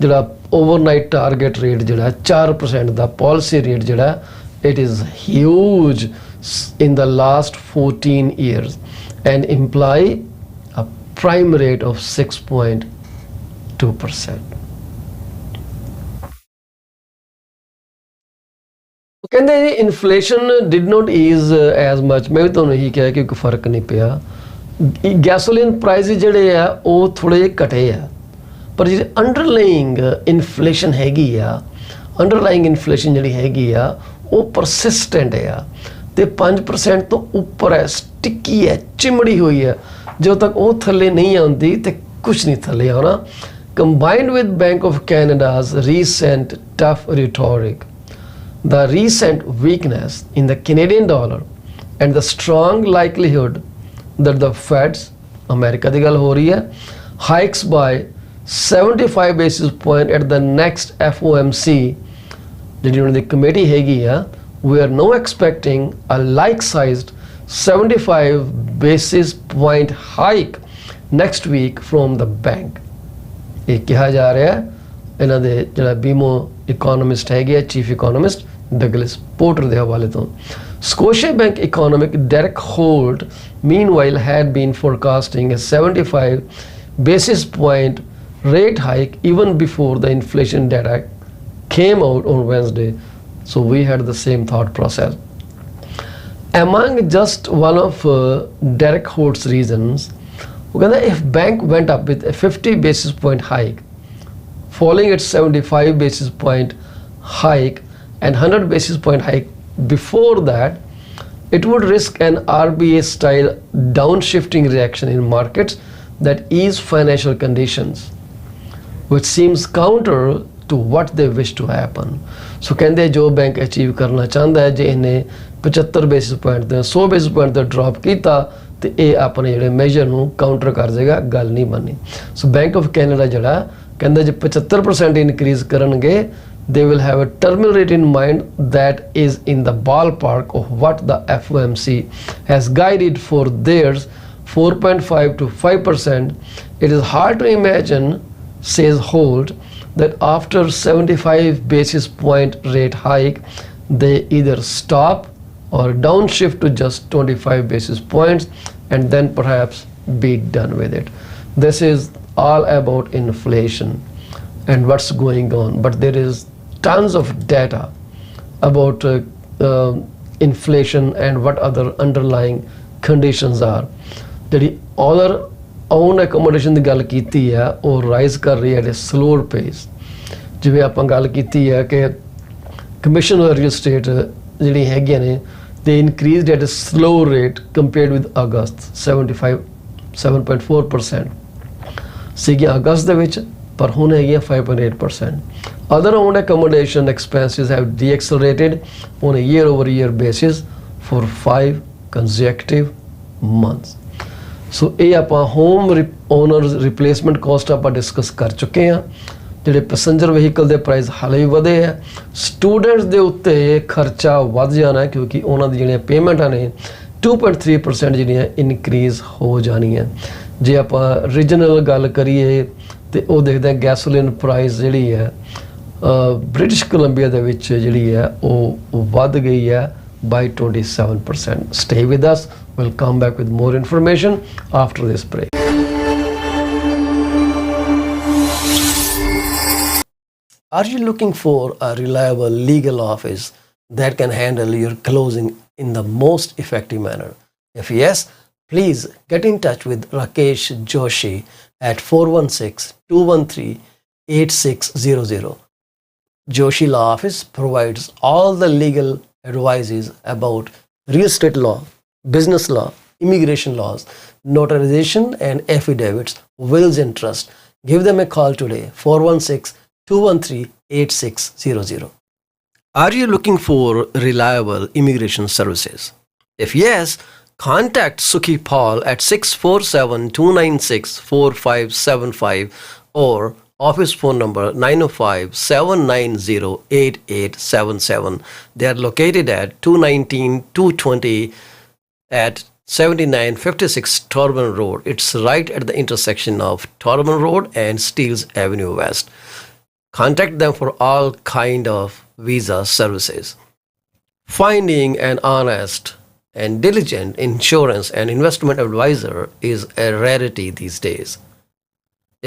जिहड़ा ओवरनाइट टारगेट रेट जिहड़ा 4% ਦਾ पॉलिसी रेट जिहड़ा it is huge in the last 14 years and imply a prime rate of 6.2%. कहते हैं inflation did not ease as much. मैं भी तुहानूं यही कहा कि कोई फर्क नहीं पिया। गैसोलीन प्राइस जिहड़े आ वो थोड़े जे घटे आ, पर जी अंडरलाइंग इन्फ्लेशन हैगी आ, अंडरलाइंग इन्फ्लेशन जिहड़ी हैगी आ वो परसिस्टेंट है, तो 5% तो ऊपर है, स्टिकी है, चिमड़ी हुई है। जो तक वो थले नहीं आती तो कुछ नहीं थले आना। Combined with Bank of Canada's recent tough rhetoric, the recent weakness in the Canadian dollar and the strong likelihood that the Fed's, America की गल हो रही है, hikes by 75 basis point at the next FOMC जिहड़ी उन्हां दी committee हैगी आ, we are no expecting a like sized 75 basis point hike next week from the bank. ये कहा जा रहा है इन्हां दे जिहड़ा बीमो इकोनॉमिस्ट हैगे, चीफ इकोनॉमिस्ट डगलस पोर्टर के हवाले तो। Scotiabank economic Derek Holt meanwhile had been forecasting a 75 basis point rate hike even before the inflation data came out on Wednesday. So we had the same thought process. Among just one of Derek Holt's reasons, if bank went up with a 50 basis point hike following its 75 basis point hike and 100 basis point hike before that, it would risk an RBA style downshifting reaction in markets that ease financial conditions, which seems counter to what they wish to happen. So ਕਹਿੰਦੇ ਜੋ bank achieve ਕਰਨਾ ਚਾਹੁੰਦਾ ਹੈ, ਜੇ ਇਹਨੇ 75 basis point ਤੇ 100 basis point ਦਾ drop ਕੀਤਾ ਤੇ ਇਹ ਆਪਣੇ ਜਿਹੜੇ ਮੇਜਰ ਨੂੰ ਕਾਊਂਟਰ ਕਰ ਜਾਏਗਾ, ਗੱਲ ਨਹੀਂ ਬਣਨੀ। ਸੋ ਬੈਂਕ ਆਫ ਕੈਨੇਡਾ ਜਿਹੜਾ ਕਹਿੰਦਾ ਜੇ 75% ਇਨਕਰੀਜ਼ ਕਰਨਗੇ, they will have a terminal rate in mind that is in the ballpark of what the FOMC has guided for theirs, 4.5 to 5%. It is hard to imagine, says Holt, that after 75 basis point rate hike, they either stop or downshift to just 25 basis points and then perhaps be done with it. This is all about inflation and what's going on, but there is tons of data about inflation and what other underlying conditions are. ਜਿਹੜੀ other own accommodation ਦੀ ਗੱਲ ਕੀਤੀ ਹੈ ਉਹ rise ਕਰ ਰਹੀ ਹੈ at a slower pace। ਜਿਵੇਂ ਆਪਾਂ ਗੱਲ ਕੀਤੀ ਹੈ ਕਿ ਕਮਿਸ਼ਨ ਔਰ ਰੀਅਲ ਸਟੇਟ ਜਿਹੜੀ ਹੈਗੀਆਂ ਨੇ they increased at a slow rate compared with August, 7.4% ਸੀਗੀਆਂ ਅਗਸਤ ਦੇ ਵਿੱਚ, ਪਰ ਹੁਣ ਹੈਗੀਆਂ 5.8%. Other owned accommodation expenses have deaccelerated on a year-over-year basis for 5 consecutive months. So ਇਹ ਆਪਾਂ home owners replacement cost ਆਪਾਂ ਡਿਸਕਸ ਕਰ ਚੁੱਕੇ ਹਾਂ। ਜਿਹੜੇ ਪੈਸੇਂਜਰ ਵਹੀਕਲ ਦੇ ਪ੍ਰਾਈਸ ਹਾਲੇ ਵੀ ਵਧੇ ਆ। ਸਟੂਡੈਂਟਸ ਦੇ ਉੱਤੇ ਖਰਚਾ ਵੱਧ ਜਾਣਾ ਕਿਉਂਕਿ ਉਹਨਾਂ ਦੀ ਜਿਹੜੀਆਂ ਪੇਮੈਂਟਾਂ ਨੇ 2.3% ਜਿਹੜੀਆਂ ਇਨਕਰੀਜ਼ ਹੋ ਜਾਣੀਆਂ। ਜੇ ਆਪਾਂ ਰੀਜਨਲ ਗੱਲ ਕਰੀਏ ਤੇ ਉਹ ਦੇਖਦੇ ਹਾਂ ਗੈਸੋਲੀਨ ਪ੍ਰਾਈਸ ਜਿਹੜੀ ਹੈ ਬ੍ਰਿਟਿਸ਼ ਕੋਲੰਬੀਆ ਦੇ ਵਿੱਚ ਜਿਹੜੀ ਹੈ ਉਹ ਵੱਧ ਗਈ ਹੈ by 27%. Stay with us. We'll come back with more information after this break. Are you looking for a reliable legal office that can handle your closing in the most effective manner? If yes, please get in touch with Rakesh Joshi at 416-213-8600. Joshi Law Office provides all the legal advices about real estate law, business law, immigration laws, notarization and affidavits, wills and trust. Give them a call today, 416-213-8600. Are you looking for reliable immigration services? If yes, contact Sukhi Paul at 647-296-4575 or office phone number 905-790-8877. They are located at 219-220 at 7956 Torban Road. It's right at the intersection of Torban Road and Steeles Avenue West. Contact them for all kind of visa services. Finding an honest and diligent insurance and investment advisor is a rarity these days.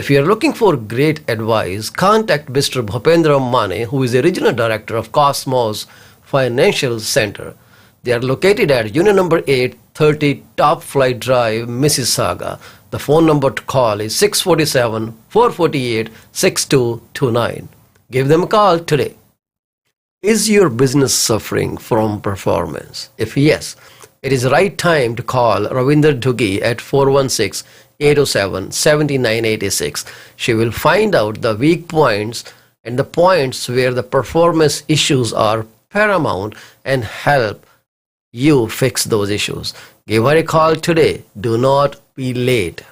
If you are looking for great advice, contact Mr. Bhupendra Mane, who is the regional director of Cosmos Financial Center. They are located at Union number 830 Top Flight Drive, Mississauga. The phone number to call is 647-448-6229. Give them a call today. Is your business suffering from performance? If yes, it is the right time to call Ravinder Duggi at 416-807-7986. She will find out the weak points and the points where the performance issues are paramount and help you fix those issues. Give her a call today. Do not be late.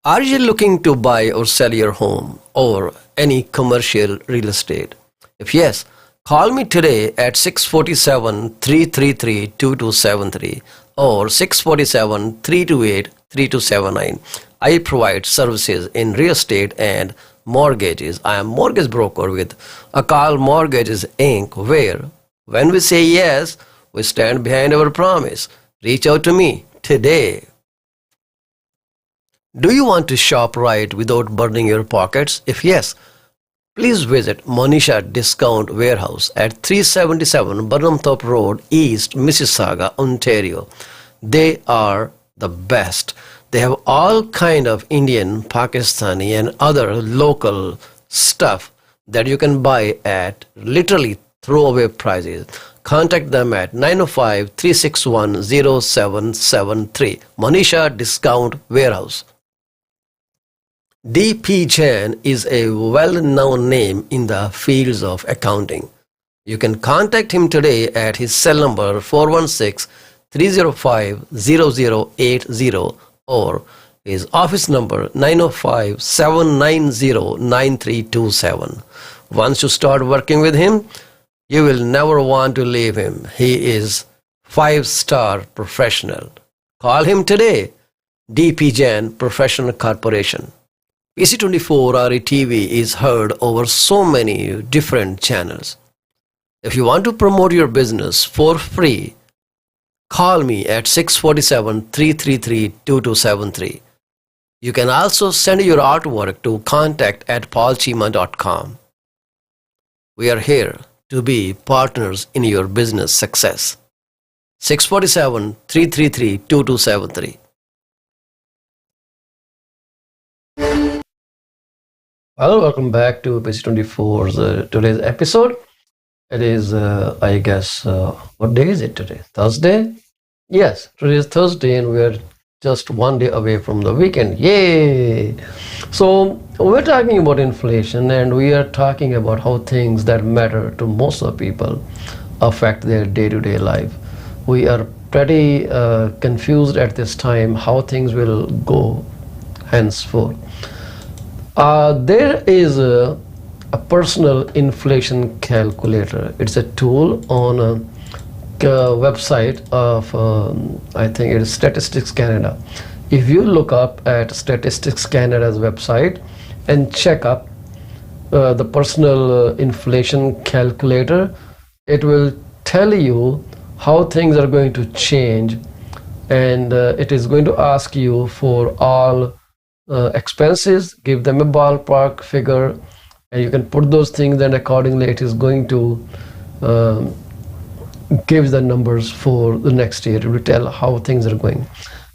Are you looking to buy or sell your home or any commercial real estate? If yes, call me today at 647-333-2273 or 647-328-3279. I provide services in real estate and mortgages. I am mortgage broker with Akal Mortgages Inc., where when we say yes, we stand behind our promise. Reach out to me today. Do you want to shop right without burning your pockets? If yes, please visit Monisha Discount Warehouse at 377 Burnhamthorpe Road, East Mississauga, Ontario. They are the best. They have all kind of Indian, Pakistani and other local stuff that you can buy at literally throwaway prices. Contact them at 905-361-0773. Manisha Discount Warehouse. D.P. Jain is a well-known name in the fields of accounting. You can contact him today at his cell number 416-305-0080 or his office number 905-790-9327. Once you start working with him, you will never want to leave him. He is 5-star professional. Call him today. D.P. Jain Professional Corporation. PC24 RE-TV is heard over so many different channels. If you want to promote your business for free, call me at 647-333-2273. You can also send your artwork to contact@paulcheema.com. We are here to be partners in your business success. 647-333-2273. Hello, welcome back to PC24's today's episode. It is, I guess, what day is it today? Thursday? Yes, today is Thursday and we are just one day away from the weekend. Yay! So we're talking about inflation and we are talking about how things that matter to most of the people affect their day-to-day life. We are pretty confused at this time how things will go henceforth. There is a personal inflation calculator. It's a tool on a website of I think it is Statistics Canada. If you look up at Statistics Canada's website and check up the personal inflation calculator, it will tell you how things are going to change, and it is going to ask you for all expenses, give them a ballpark figure, and you can put those things, and accordingly it is going to give the numbers for the next year. It will tell how things are going.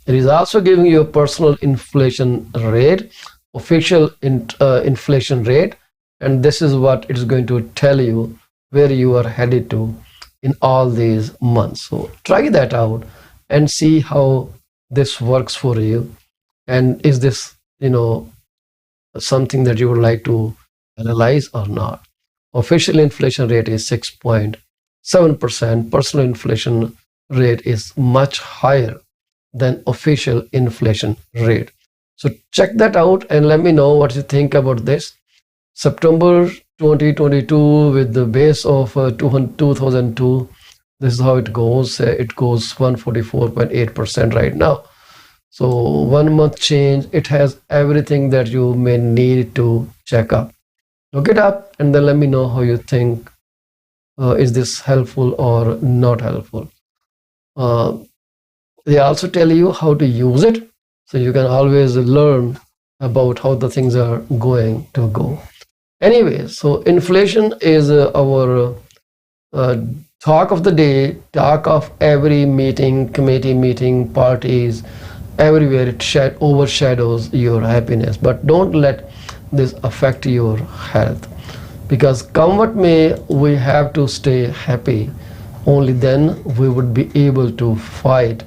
It is also giving you a personal inflation rate, official inflation rate, and this is what it is going to tell you where you are headed to in all these months. So try that out and see how this works for you, and is this something that you would like to analyze or not. Official inflation rate is 6.7%. Personal inflation rate is much higher than official inflation rate. So check that out and let me know what you think about this. September 2022 with the base of 2002, this is how it goes. It goes 144.8% right now. So 1 month change, it has everything that you may need to check up. Look it up and then let me know how you think. Is this helpful or not helpful? They also tell you how to use it, so you can always learn about how the things are going to go. Anyway, so inflation is our talk of the day, talk of every meeting, committee meeting, parties, everywhere. It overshadows your happiness, but don't let this affect your health, because come what may, we have to stay happy. Only then we would be able to fight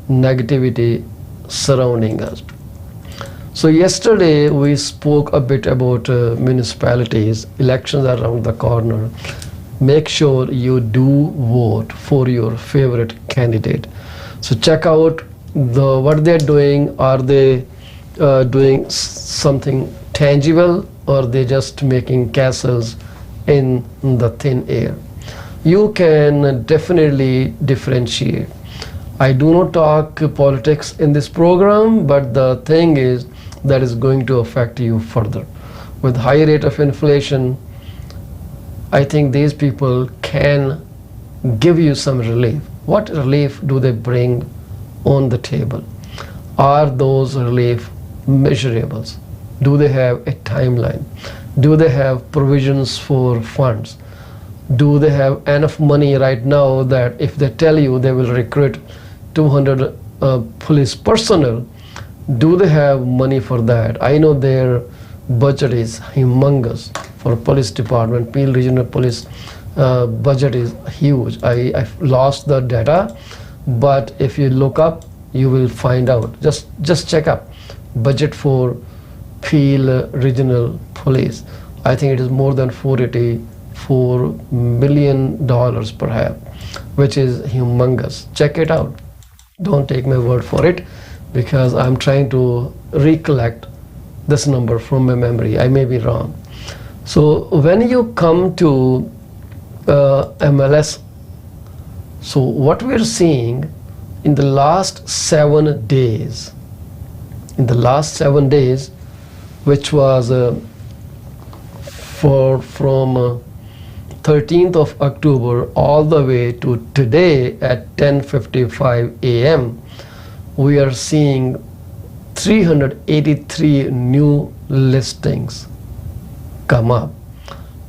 negativity surrounding us. So yesterday we spoke a bit about municipalities. Elections are around the corner. Make sure you do vote for your favorite candidate. So check out what they're doing. Are they doing something tangible, or they just making castles in the thin air? You can definitely differentiate. I do not talk politics in this program, but the thing is that is going to affect you further. With high rate of inflation, I think these people can give you some relief. What relief do they bring on the table? Are those relief measurables? Do they have a timeline? Do they have provisions for funds? Do they have enough money right now that if they tell you they will recruit 200 police personnel, do they have money for that? I know their budget is humongous for police department. Peel Regional Police budget is huge. I've lost the data, but if you look up, you will find out. Just check up budget for Peel Regional Police. I think it is more than $484 million perhaps, which is humongous. Check it out. Don't take my word for it, because I'm trying to recollect this number from my memory. I may be wrong. So when you come to MLS, so what we're seeing in the last 7 days, which was from 13th of October all the way to today at 10:55 a.m., we are seeing 383 new listings come up.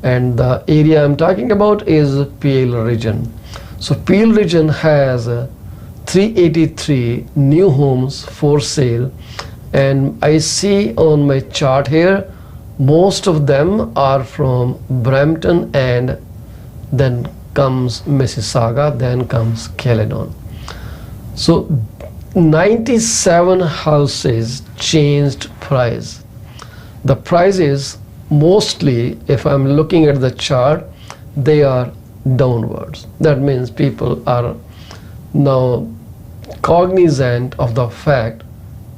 And the area I'm talking about is Peel region. So Peel region has 383 new homes for sale, and I see on my chart here most of them are from Brampton, and then comes Mississauga, then comes Caledon. So 97 houses changed price. The prices mostly, if I'm looking at the chart, they are downwards. That means people are now cognizant of the fact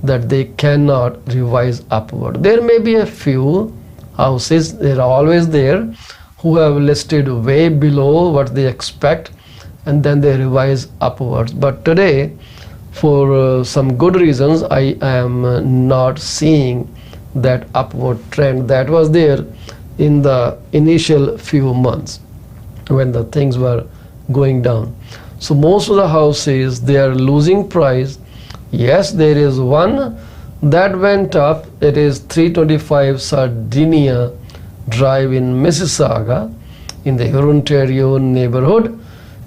that they cannot revise upward. There may be a few houses, they're always there, who have listed way below what they expect, and then they revise upwards. But today, for some good reasons, I am not seeing that upward trend that was there in the initial few months when the things were going down. So most of the houses, they are losing price. Yes, there is one that went up. It is 325 Sardinia Drive in Mississauga in the Ontario neighborhood.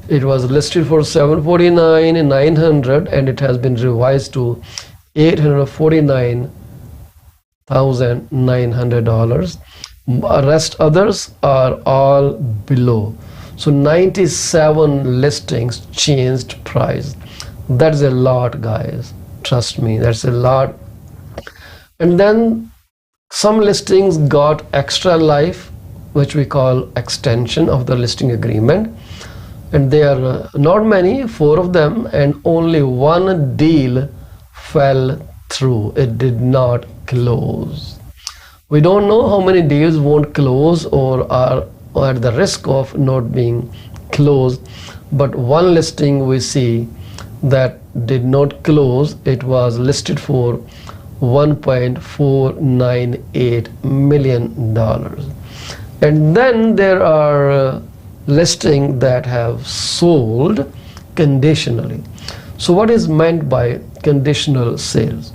It was listed for $749 and $900, and it has been revised to $849,900. Rest others are all below. So 97 listings changed price. That's a lot, guys. Trust me, that's a lot. And then some listings got extra life, which we call extension of the listing agreement. And they are not many, 4 of them, and only one deal fell through. It did not close. We don't know how many deals won't close or are at the risk of not being closed, but one listing we see that did not close. It was listed for $1.498 million. And then there are listings that have sold conditionally. So what is meant by conditional sales?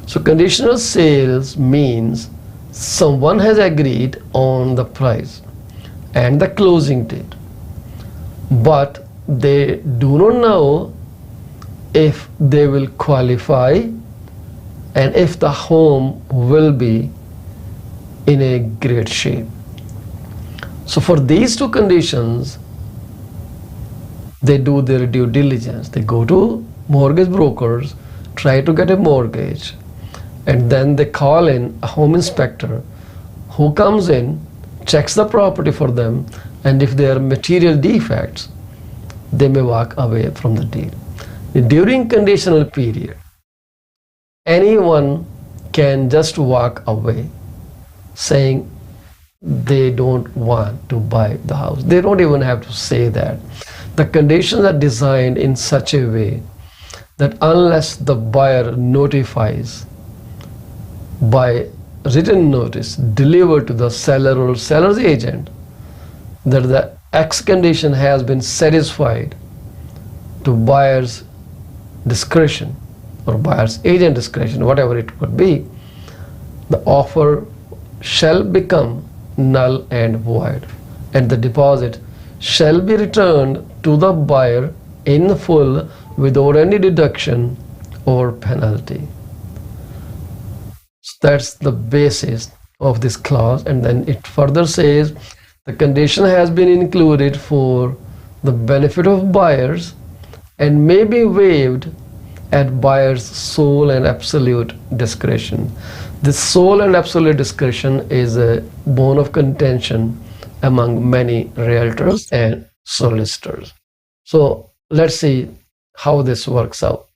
So conditional sales means someone has agreed on the price and the closing date, but they do not know if they will qualify and if the home will be in a great shape. So for these two conditions, they do their due diligence. They go to mortgage brokers, try to get a mortgage, and then they call in a home inspector who comes in, checks the property for them, and if there are material defects, they may walk away from the deal. During conditional period, anyone can just walk away saying they don't want to buy the house. They don't even have to say that. The conditions are designed in such a way that unless the buyer notifies by written notice delivered to the seller or seller's agent that the X condition has been satisfied to buyer's discretion or buyer's agent discretion, whatever it could be, the offer shall become null and void, and the deposit shall be returned to the buyer in full without any deduction or penalty. So that's the basis of this clause, and then it further says the condition has been included for the benefit of buyers and may be waived at buyer's sole and absolute discretion. This sole and absolute discretion is a bone of contention among many realtors and solicitors. So let's see how this works out.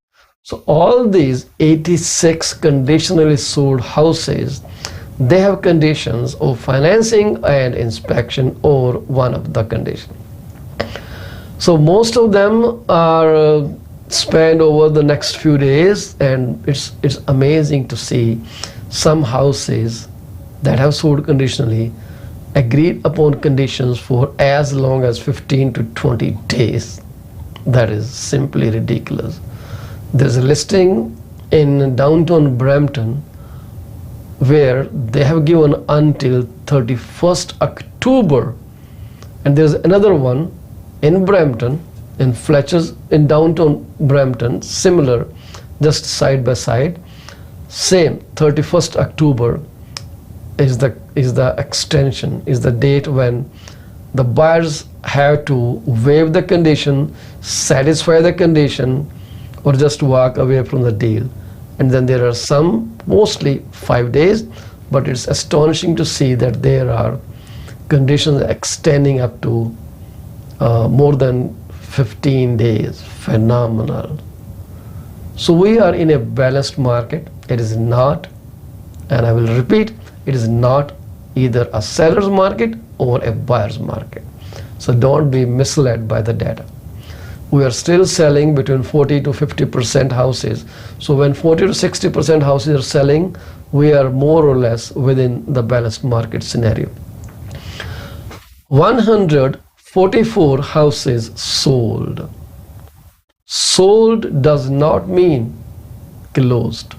So all these 86 conditionally sold houses, they have conditions of financing and inspection or one of the conditions. So most of them are spent over the next few days, and it's amazing to see some houses that have sold conditionally agreed upon conditions for as long as 15 to 20 days. That is simply ridiculous. There's a listing in downtown Brampton where they have given until 31st October, and there's another one in Brampton, in Fletcher's, in downtown Brampton, similar, just side by side, same 31st October is the extension, is the date when the buyers have to waive the condition, satisfy the condition, or just walk away from the deal. And then there are some, mostly 5 days, but it's astonishing to see that there are conditions extending up to more than 15 days. Phenomenal. So we are in a balanced market. It is not, and I will repeat, it is not either a seller's market or a buyer's market. So don't be misled by the data. We are still selling between 40 to 50% houses. So when 40 to 60% houses are selling, we are more or less within the balanced market scenario. 144 houses sold. Sold does not mean closed.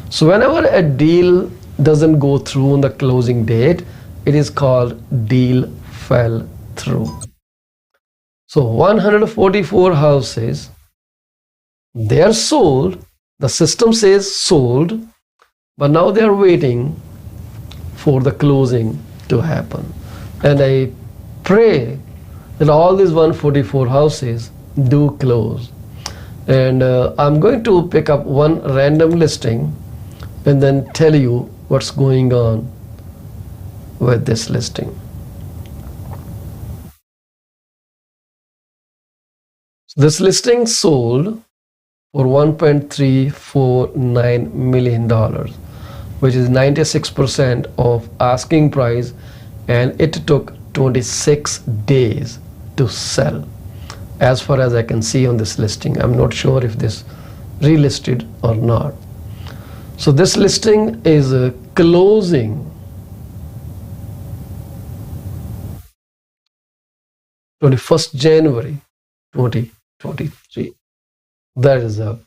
So whenever a deal doesn't go through on the closing date, it is called deal fell through. So 144 houses, they are sold. The system says sold, but now they are waiting for the closing to happen. And I pray that all these 144 houses do close. And I'm going to pick up one random listing and then tell you what's going on with this listing. This listing sold for $1.349 million, which is 96% of asking price, and it took 26 days to sell. As far as I can see on this listing, I'm not sure if this relisted or not. So this listing is closing 21st January 2023. That is a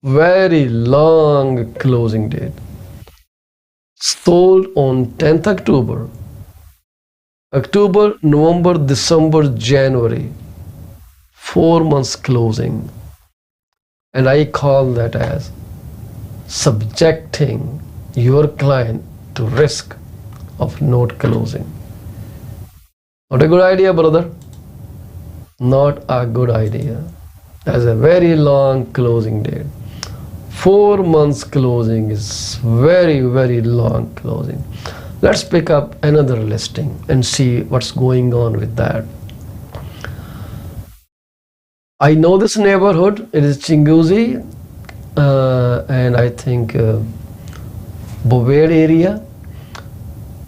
very long closing date. Sold on 10th October, November, December, January, 4 months closing. And I call that as subjecting your client to risk of not closing. Not a good idea, brother. Not a good idea. That's a very long closing date. 4 months closing is very, very long closing. Let's pick up another listing and see what's going on with that. I know this neighborhood. It is Chinguzi, and I think Bovair area.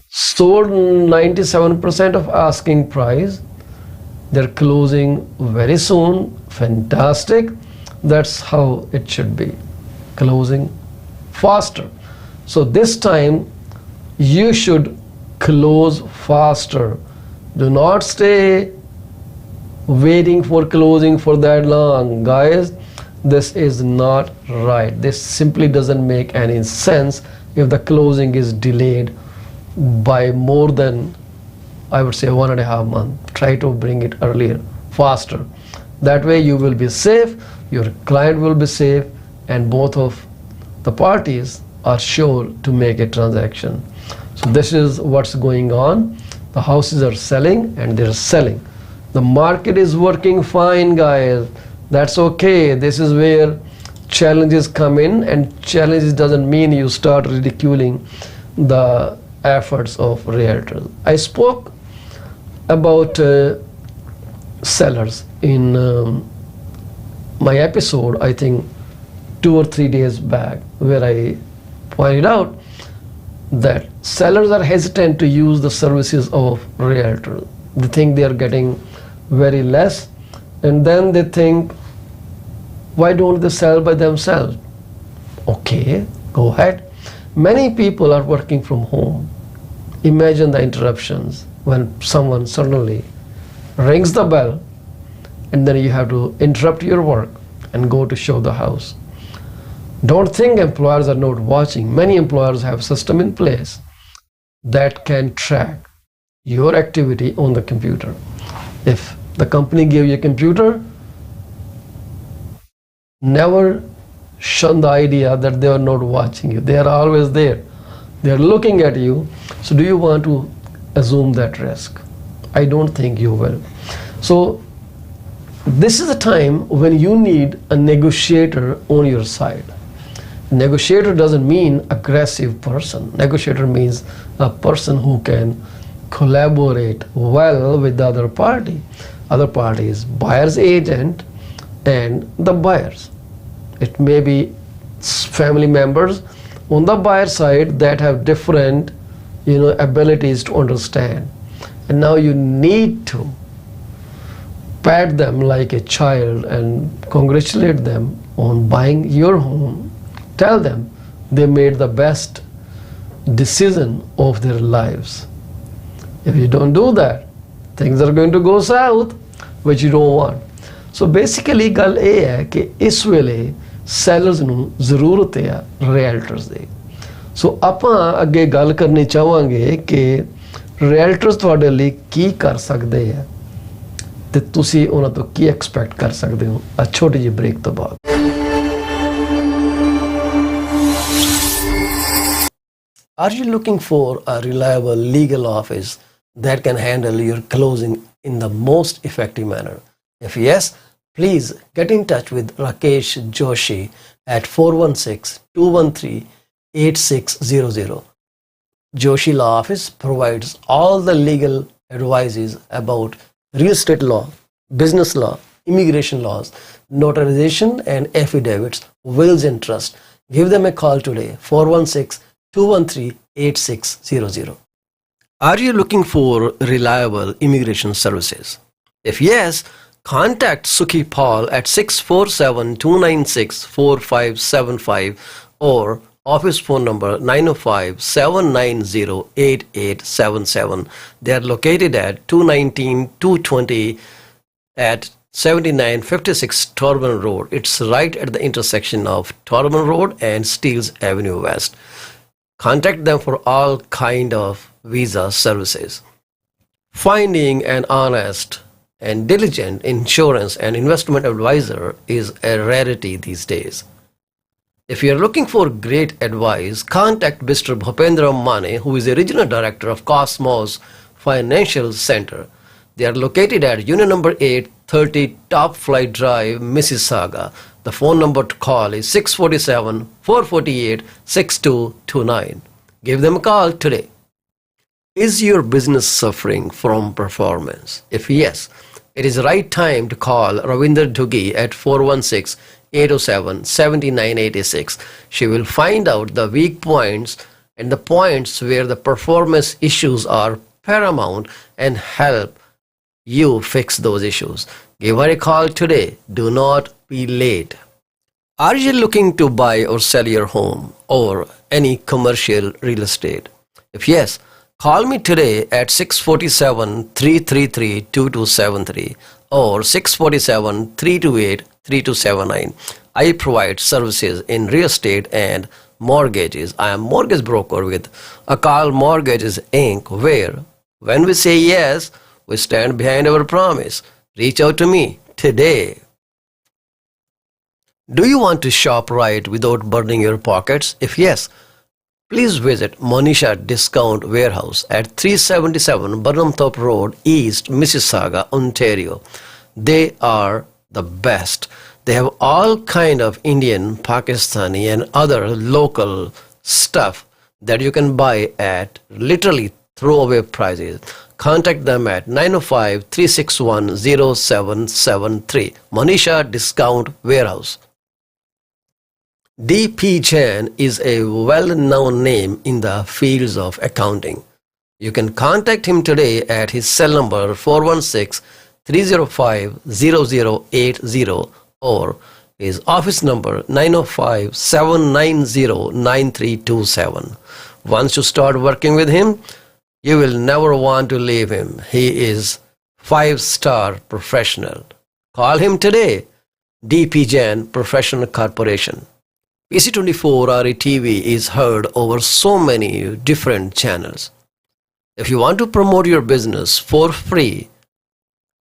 Sold 97% of asking price. They're closing very soon. Fantastic. That's how it should be. Closing faster. So this time you should close faster. Do not stay waiting for closing for that long, guys. This is not right. This simply doesn't make any sense if the closing is delayed by more than, I would say, 1.5 months. Try to bring it earlier, faster. That way you will be safe, your client will be safe, and both of the parties are sure to make a transaction. So this is what's going on. The houses are selling and they're selling. The market is working fine, guys. That's okay. This is where challenges come in, and challenges doesn't mean you start ridiculing the efforts of realtors. I spoke about sellers in my episode, I think 2 or 3 days back, where I pointed out that sellers are hesitant to use the services of realtors. They think they are getting very less, and then they think, why don't they sell by themselves? Okay, go ahead. Many people are working from home. Imagine the interruptions when someone suddenly rings the bell and then you have to interrupt your work and go to show the house. Don't think employers are not watching. Many employers have a system in place that can track your activity on the computer. If the company gave you a computer, never shun the idea that they are not watching you. They are always there. They are looking at you. So do you want to assume that risk? I don't think you will. So this is a time when you need a negotiator on your side. Negotiator doesn't mean aggressive person. Negotiator means a person who can collaborate well with the other party. Other party is buyer's agent and the buyers. It may be family members on the buyer side that have different, abilities to understand. And now you need to pat them like a child and congratulate them on buying your home. Tell them they made the best decision of their lives. If you don't do that, things are going to go south, which you don't want. So basically ਗੱਲ ਇਹ ਹੈ ਕਿ ਇਸ ਵੇਲੇ sellers ਨੂੰ ਜ਼ਰੂਰਤ ਹੈ realtors ਦੀ। ਸੋ ਆਪਾਂ ਅੱਗੇ ਗੱਲ ਕਰਨੀ ਚਾਹਾਂਗੇ ਕਿ ਰੀਅਲਟਰਸ ਤੁਹਾਡੇ ਲਈ ਕੀ ਕਰ ਸਕਦੇ ਆ ਤੇ ਤੁਸੀਂ ਉਹਨਾਂ ਤੋਂ ਕੀ ਐਕਸਪੈਕਟ ਕਰ ਸਕਦੇ ਹੋ ਆ ਛੋਟੀ ਜਿਹੀ ਬ੍ਰੇਕ ਤੋਂ ਬਾਅਦ। Are you looking for a reliable legal office that can handle your closing in the most effective manner? If yes, please get in touch with Rakesh Joshi at 416-213-8600. Joshi Law Office provides all the legal advices about real estate law, business law, immigration laws, notarization and affidavits, wills and trust. Give them a call today, 416-213-8600. Are you looking for reliable immigration services? If yes, contact Sukhi Paul at 647-296-4575 or office phone number 905-790-8877. They are located at 219-220 at 7956 Torban Road. It's right at the intersection of Torban Road and Steeles Avenue West. Contact them for all kind of visa services. Finding an honest and diligent insurance and investment advisor is a rarity these days. If you are looking for great advice, contact Mr. Bhupendra Mane, who is the regional director of Cosmos Financial Center. They are located at Unit number 830 Top Flight Drive, Mississauga. The phone number to call is 647-448-6229. Give them a call today. Is your business suffering from performance? If yes, it is the right time to call Ravinder Duggi at 416-807-7986. She will find out the weak points and the points where the performance issues are paramount and help you fix those issues. Give her a call today. Do not be late. Are you looking to buy or sell your home or any commercial real estate? If yes, call me today at 647-333-2273 or 647-328-3279. I provide services in real estate and mortgages. I am mortgage broker with Akal Mortgages Inc., where when we say yes, we stand behind our promise. Reach out to me today. Do you want to shop right without burning your pockets? If yes, please visit Monisha Discount Warehouse at 377 Burnhamthorpe Road, East Mississauga, Ontario. They are the best. They have all kind of Indian, Pakistani and other local stuff that you can buy at literally throwaway prices. Contact them at 905-361-0773. Monisha Discount Warehouse. D.P. Jain is a well-known name in the fields of accounting. You can contact him today at his cell number 416-305-0080 or his office number 905-790-9327. Once you start working with him, you will never want to leave him. He is 5-star professional. Call him today. D.P. Jain Professional Corporation. PC24 TV is heard over so many different channels. If you want to promote your business for free,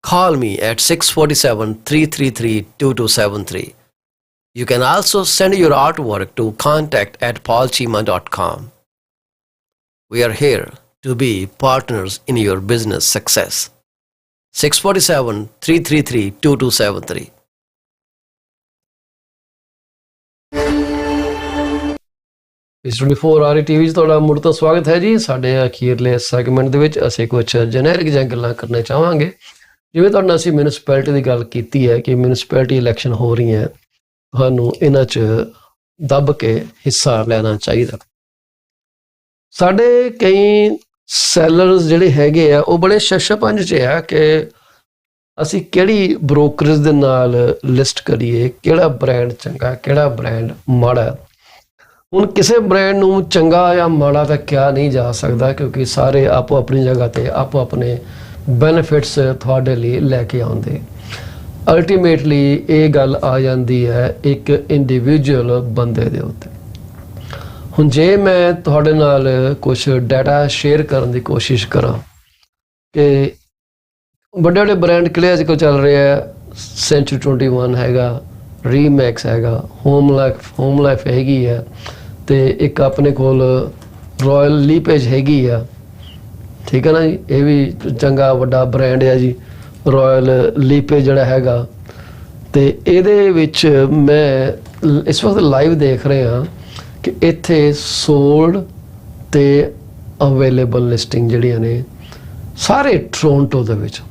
call me at 647-333-2273. You can also send your artwork to contact@paulcheema.com. We are here to be partners in your business success. 647-333-2273. PC24 TV 'ਚ ਤੁਹਾਡਾ ਮੁੜ ਤੋਂ ਸਵਾਗਤ ਹੈ ਜੀ। ਸਾਡੇ ਅਖੀਰਲੇ segment ਦੇ ਵਿੱਚ ਅਸੀਂ ਕੁਝ ਜੈਨਰਿਕ ਜਿਹੀਆਂ ਗੱਲਾਂ ਕਰਨਾ ਚਾਹਾਂਗੇ। ਜਿਵੇਂ ਤੁਹਾਡੇ ਨਾਲ ਅਸੀਂ ਮਿਊਨਿਸਪੈਲਿਟੀ ਦੀ ਗੱਲ ਕੀਤੀ ਹੈ ਕਿ ਮਿਊਨਿਸਪੈਲਿਟੀ ਇਲੈਕਸ਼ਨ ਹੋ ਰਹੀ ਹੈ, ਤੁਹਾਨੂੰ ਇਹਨਾਂ 'ਚ ਦੱਬ ਕੇ ਹਿੱਸਾ ਲੈਣਾ ਚਾਹੀਦਾ। ਸਾਡੇ ਕਈ ਸੈਲਰਸ ਜਿਹੜੇ ਹੈਗੇ ਆ ਉਹ ਬੜੇ ਸ਼ਸ਼ਪੰਜ 'ਚ ਆ ਕਿ ਅਸੀਂ ਕਿਹੜੀ ਬ੍ਰੋਕਰੇਜ ਦੇ ਨਾਲ ਲਿਸਟ ਕਰੀਏ, ਕਿਹੜਾ ਬ੍ਰਾਂਡ ਚੰਗਾ, ਕਿਹੜਾ ਬ੍ਰਾਂਡ ਮਾੜਾ। ਹੁਣ ਕਿਸੇ ਬ੍ਰਾਂਡ ਨੂੰ ਚੰਗਾ ਜਾਂ ਮਾੜਾ ਤਾਂ ਕਿਹਾ ਨਹੀਂ ਜਾ ਸਕਦਾ, ਕਿਉਂਕਿ ਸਾਰੇ ਆਪੋ ਆਪਣੀ ਜਗ੍ਹਾ 'ਤੇ ਆਪੋ ਆਪਣੇ ਬੈਨੀਫਿਟਸ ਤੁਹਾਡੇ ਲਈ ਲੈ ਕੇ ਆਉਂਦੇ। ਅਲਟੀਮੇਟਲੀ ਇਹ ਗੱਲ ਆ ਜਾਂਦੀ ਹੈ ਇੱਕ ਇੰਡੀਵਿਜੂਅਲ ਬੰਦੇ ਦੇ ਉੱਤੇ। ਹੁਣ ਜੇ ਮੈਂ ਤੁਹਾਡੇ ਨਾਲ ਕੁਛ ਡਾਟਾ ਸ਼ੇਅਰ ਕਰਨ ਦੀ ਕੋਸ਼ਿਸ਼ ਕਰਾਂ ਕਿ ਵੱਡੇ ਵੱਡੇ ਬ੍ਰਾਂਡ ਕਿਹੜੇ ਅੱਜ ਕੱਲ੍ਹ ਚੱਲ ਰਹੇ ਆ, ਸੈਂਚੁਰੀ 21 ਹੈਗਾ, ਰੀਮੈਕਸ ਹੈਗਾ, ਹੋਮ ਲਾਈਫ ਹੈਗੀ ਆ, ਅਤੇ ਇੱਕ ਆਪਣੇ ਕੋਲ ਰਾਇਲ ਲੀਪੇਜ ਹੈਗੀ ਆ। ਠੀਕ ਹੈ ਨਾ ਜੀ, ਇਹ ਵੀ ਚੰਗਾ ਵੱਡਾ ਬ੍ਰਾਂਡ ਆ ਜੀ, ਰਾਇਲ ਲੀਪੇਜ ਜਿਹੜਾ ਹੈਗਾ। ਅਤੇ ਇਹਦੇ ਵਿੱਚ ਮੈਂ ਇਸ ਵਕਤ ਲਾਈਵ ਦੇਖ ਰਿਹਾ ਕਿ ਇੱਥੇ ਸੋਲਡ ਅਤੇ ਅਵੇਲੇਬਲ ਲਿਸਟਿੰਗ ਜਿਹੜੀਆਂ ਨੇ ਸਾਰੇ ਟੋਰਾਂਟੋ ਦੇ ਵਿੱਚ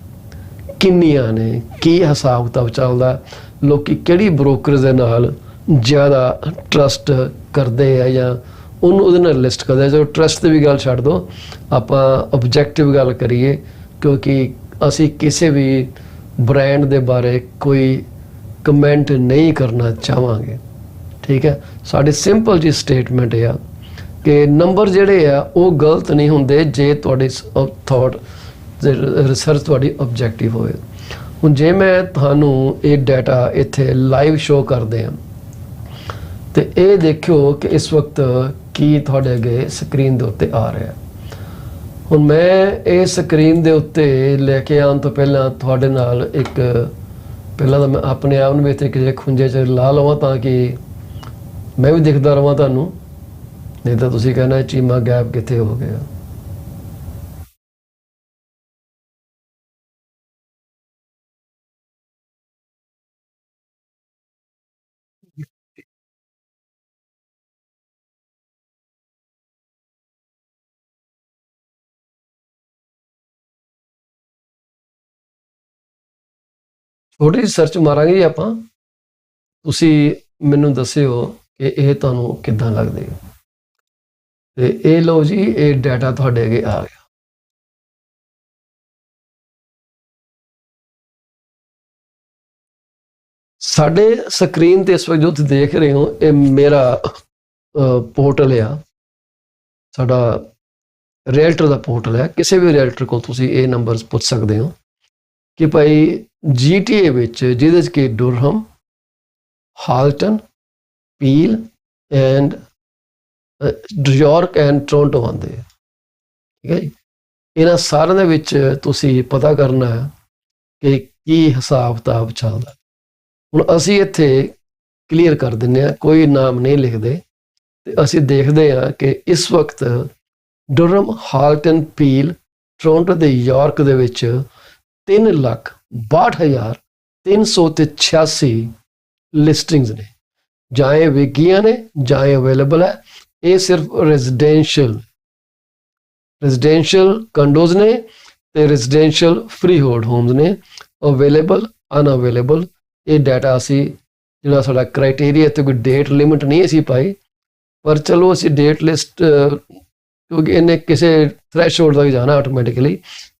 ਕਿੰਨੀਆਂ ਨੇ, ਕੀ ਹਿਸਾਬ ਕਿਤਾਬ ਚੱਲਦਾ, ਲੋਕ ਕਿਹੜੀ ਬ੍ਰੋਕਰੇਜ ਦੇ ਨਾਲ ਜ਼ਿਆਦਾ ਟਰਸਟ ਕਰਦੇ ਆ ਜਾਂ ਉਹਦੇ ਨਾਲ ਲਿਸਟ ਕਰਦੇ ਆ। ਜਦੋਂ ਟਰਸਟ ਦੀ ਵੀ ਗੱਲ ਛੱਡ ਦਿਓ, ਆਪਾਂ ਓਬਜੈਕਟਿਵ ਗੱਲ ਕਰੀਏ, ਕਿਉਂਕਿ ਅਸੀਂ ਕਿਸੇ ਵੀ ਬ੍ਰਾਂਡ ਦੇ ਬਾਰੇ ਕੋਈ ਕਮੈਂਟ ਨਹੀਂ ਕਰਨਾ ਚਾਹਾਂਗੇ। ਠੀਕ ਹੈ, ਸਾਡੀ ਸਿੰਪਲ ਜੀ ਸਟੇਟਮੈਂਟ ਆ ਕਿ ਨੰਬਰ ਜਿਹੜੇ ਆ ਉਹ ਗਲਤ ਨਹੀਂ ਹੁੰਦੇ ਜੇ ਤੁਹਾਡੀ ਥੋਟ ਰਿਸਰਚ ਤੁਹਾਡੀ ਓਬਜੈਕਟਿਵ ਹੋਵੇ। ਹੁਣ ਜੇ ਮੈਂ ਤੁਹਾਨੂੰ ਇਹ ਡਾਟਾ ਇੱਥੇ ਲਾਈਵ ਸ਼ੋਅ ਕਰਦੇ ਹਾਂ ਅਤੇ ਇਹ ਦੇਖਿਓ ਕਿ ਇਸ ਵਕਤ ਕੀ ਤੁਹਾਡੇ ਅੱਗੇ ਸਕਰੀਨ ਦੇ ਉੱਤੇ ਆ ਰਿਹਾ। ਹੁਣ ਮੈਂ ਇਹ ਸਕਰੀਨ ਦੇ ਉੱਤੇ ਲੈ ਕੇ ਆਉਣ ਤੋਂ ਪਹਿਲਾਂ ਤੁਹਾਡੇ ਨਾਲ ਪਹਿਲਾਂ ਤਾਂ ਮੈਂ ਆਪਣੇ ਆਪ ਨੂੰ ਇੱਥੇ ਕਿਸੇ ਖੁੰਝੇ 'ਚ ਲਾ ਲਵਾਂ ਤਾਂ ਕਿ ਮੈਂ ਵੀ ਦਿਖਦਾ ਰਹਾਂ ਤੁਹਾਨੂੰ, ਨਹੀਂ ਤਾਂ ਤੁਸੀਂ ਕਹਿਣਾ ਚੀਮਾ ਗੈਪ ਕਿੱਥੇ ਹੋ ਗਿਆ। ਛੋਟੀ ਜਿਹੀ ਸਰਚ ਮਾਰਾਂਗੇ ਜੀ ਆਪਾਂ, ਤੁਸੀਂ ਮੈਨੂੰ ਦੱਸਿਓ ਕਿ ਇਹ ਤੁਹਾਨੂੰ ਕਿੱਦਾਂ ਲੱਗਦੀ ਹੈ। ਅਤੇ ਇਹ ਲਓ ਜੀ, ਇਹ ਡਾਟਾ ਤੁਹਾਡੇ ਅੱਗੇ ਆ ਗਿਆ। ਸਾਡੇ ਸਕਰੀਨ 'ਤੇ ਇਸ ਵਕਤ ਜੋ ਤੁਸੀਂ ਦੇਖ ਰਹੇ ਹੋ ਇਹ ਮੇਰਾ ਪੋਰਟਲ ਆ, ਸਾਡਾ ਰੀਅਲਟਰ ਦਾ ਪੋਰਟਲ ਹੈ। ਕਿਸੇ ਵੀ ਰੀਅਲਟਰ ਕੋਲ ਤੁਸੀਂ ਇਹ ਨੰਬਰਸ ਪੁੱਛ ਸਕਦੇ ਹੋ ਕਿ ਭਾਈ GTA ਵਿੱਚ ਜਿਹਦੇ 'ਚ ਕਿ Durham, Halton, Peel and York and Toronto ਆਉਂਦੇ ਆ। ਠੀਕ ਹੈ ਜੀ, ਇਹਨਾਂ ਸਾਰਿਆਂ ਦੇ ਵਿੱਚ ਤੁਸੀਂ ਪਤਾ ਕਰਨਾ ਹੈ ਕਿ ਕੀ ਹਿਸਾਬ ਕਿਤਾਬ ਚੱਲਦਾ। ਹੁਣ ਅਸੀਂ ਇੱਥੇ ਕਲੀਅਰ ਕਰ ਦਿੰਦੇ ਹਾਂ, ਕੋਈ ਨਾਮ ਨਹੀਂ ਲਿਖਦੇ, ਤੇ ਅਸੀਂ ਦੇਖਦੇ ਹਾਂ ਕਿ ਇਸ ਵਕਤ ਡੁਰਮ, ਹਾਲਟਨ, ਪੀਲ, ਟੋਰਾਂਟੋ ਤੇ ਯਾਰਕ ਦੇ ਵਿੱਚ 3,62,386 ਲਿਸਟਿੰਗਸ ਨੇ, ਜਾਂ ਇਹ ਵਿਕੀਆਂ ਨੇ ਜਾਂ ਇਹ ਅਵੇਲੇਬਲ ਹੈ। ਇਹ ਸਿਰਫ ਰੈਜ਼ੀਡੈਂਸ਼ੀਅਲ ਕੰਡੋਜ਼ ਨੇ ਤੇ ਰੈਜ਼ੀਡੈਂਸ਼ੀਅਲ ਫਰੀ ਹੋਲਡ ਹੋਮਸ ਨੇ। ਅਵੇਲੇਬਲ, ਅਨਅਵੇਲੇਬਲ, ਇਹ ਡਾਟਾ ਅਸੀਂ ਜਿਹੜਾ ਸਾਡਾ ਕ੍ਰਾਈਟੇਰੀਆ ਤੇ ਕੋਈ ਡੇਟ ਲਿਮਿਟ ਨਹੀਂ ਅਸੀਂ ਪਾਈ, ਪਰ ਚਲੋ ਅਸੀਂ ਡੇਟ ਲਿਸਟ ਕਿਉਂਕਿ ਇਹਨੇ ਕਿਸੇ ਥ੍ਰੈਸ਼ਹੋਲਡ ਤੱਕ ਜਾਣਾ automatically,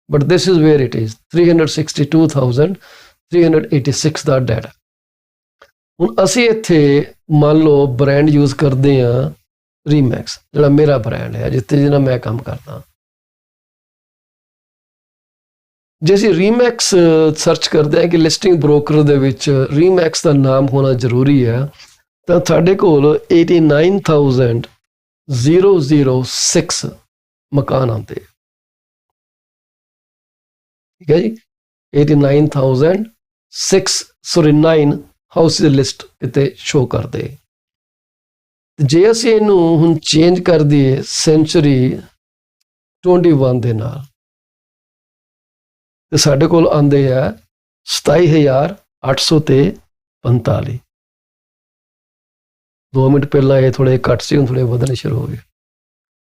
but this is wear it is 362,386 the data. ਹੁਣ ਅਸੀਂ ਇੱਥੇ ਮੰਨ ਲਓ ਬ੍ਰਾਂਡ ਯੂਜ਼ ਕਰਦੇ ਹਾਂ ਰੀਮੈਕਸ, ਜਿਹੜਾ ਮੇਰਾ ਬ੍ਰਾਂਡ ਹੈ ਜਿੱਥੇ ਜਿਹਨਾਂ ਮੈਂ ਕੰਮ ਕਰਦਾ। ਜੇ ਅਸੀਂ ਰੀਮੈਕਸ ਸਰਚ ਕਰਦੇ ਹਾਂ ਕਿ ਲਿਸਟਿੰਗ ਬ੍ਰੋਕਰ ਦੇ ਵਿੱਚ ਰੀਮੈਕਸ ਦਾ ਨਾਮ ਹੋਣਾ ਜ਼ਰੂਰੀ ਹੈ, ਤਾਂ ਸਾਡੇ ਕੋਲ 89,006 ਮਕਾਨ ਆਉਂਦੇ। ਠੀਕ ਹੈ ਜੀ, 89,009 ਹਾਊਸ ਲਿਸਟ ਕਿਤੇ ਸ਼ੋ ਕਰਦੇ। ਜੇ ਅਸੀਂ ਇਹਨੂੰ ਹੁਣ ਚੇਂਜ ਕਰ ਦਈਏ ਸੈਂਚੁਰੀ 21 ਦੇ ਨਾਲ, ਤੇ ਸਾਡੇ ਕੋਲ ਆਉਂਦੇ ਆ 27,845। 2 ਮਿੰਟ ਪਹਿਲਾਂ ਇਹ ਥੋੜੇ ਘੱਟ ਸੀ, ਹੁਣ ਥੋੜੇ ਵਧਣੇ ਸ਼ੁਰੂ ਹੋ ਗਏ।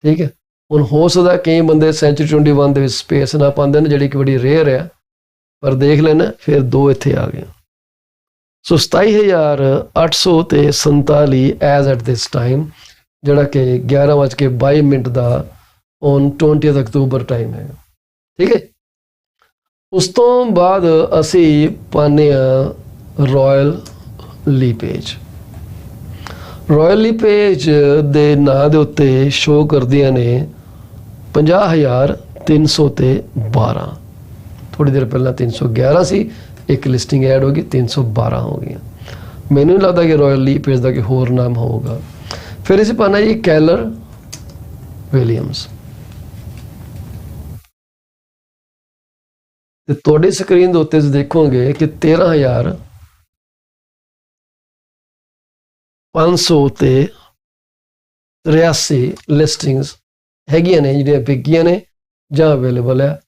ਠੀਕ ਹੈ, ਹੁਣ ਹੋ ਸਕਦਾ ਕਈ ਬੰਦੇ ਸੈਂਚੁਰੀ 21 ਦੇ ਵਿੱਚ ਸਪੇਸ ਨਾ ਪਾਉਂਦੇ ਨੇ, ਜਿਹੜੀ ਕਿ ਬੜੀ ਰੇਅਰ ਹੈ, ਪਰ ਦੇਖ ਲੈਣਾ ਫਿਰ 2 ਇੱਥੇ ਆ ਗਏ। ਸੋ 27,847 ਐਜ਼ ਐਟ ਦਿਸ ਟਾਈਮ, ਜਿਹੜਾ ਕਿ 11:22 ਦਾ ਔਨ 20 ਅਕਤੂਬਰ ਟਾਈਮ ਹੈ। ਠੀਕ ਹੈ, ਉਸ ਤੋਂ ਬਾਅਦ ਅਸੀਂ ਪਾਉਂਦੇ ਹਾਂ ਰਾਇਲ ਲੀਪੇਜ। ਰਾਇਲ ਲੀਪੇਜ ਦੇ ਨਾਂ ਦੇ ਉੱਤੇ ਸ਼ੋ ਕਰਦੀਆਂ ਨੇ 50,312। ਥੋੜੀ ਦੇਰ ਪਹਿਲਾਂ 311 ਸੀ, ਇੱਕ ਲਿਸਟਿੰਗ ਐਡ ਹੋ ਗਈ, 312 ਹੋ ਗਈਆਂ। ਮੈਨੂੰ ਨਹੀਂ ਲੱਗਦਾ ਕਿ ਰਾਇਲ ਲੀਪੇਜ ਦਾ ਕੋਈ ਹੋਰ ਨਾਮ ਹੋਊਗਾ। ਫਿਰ ਅਸੀਂ ਪਾਉਣਾ ਜੀ ਕੈਲਰ ਵਿਲੀਅਮਸ, ਤੇ ਤੁਹਾਡੀ ਸਕਰੀਨ ਦੇ ਉੱਤੇ ਤੁਸੀਂ ਦੇਖੋਗੇ ਕਿ 13,583 ਲਿਸਟਿੰਗਸ ਹੈਗੀਆਂ ਨੇ, ਜਿਹੜੀਆਂ ਵਿਕੀਆਂ ਨੇ ਜਾਂ ਅਵੇਲੇਬਲ ਹੈ।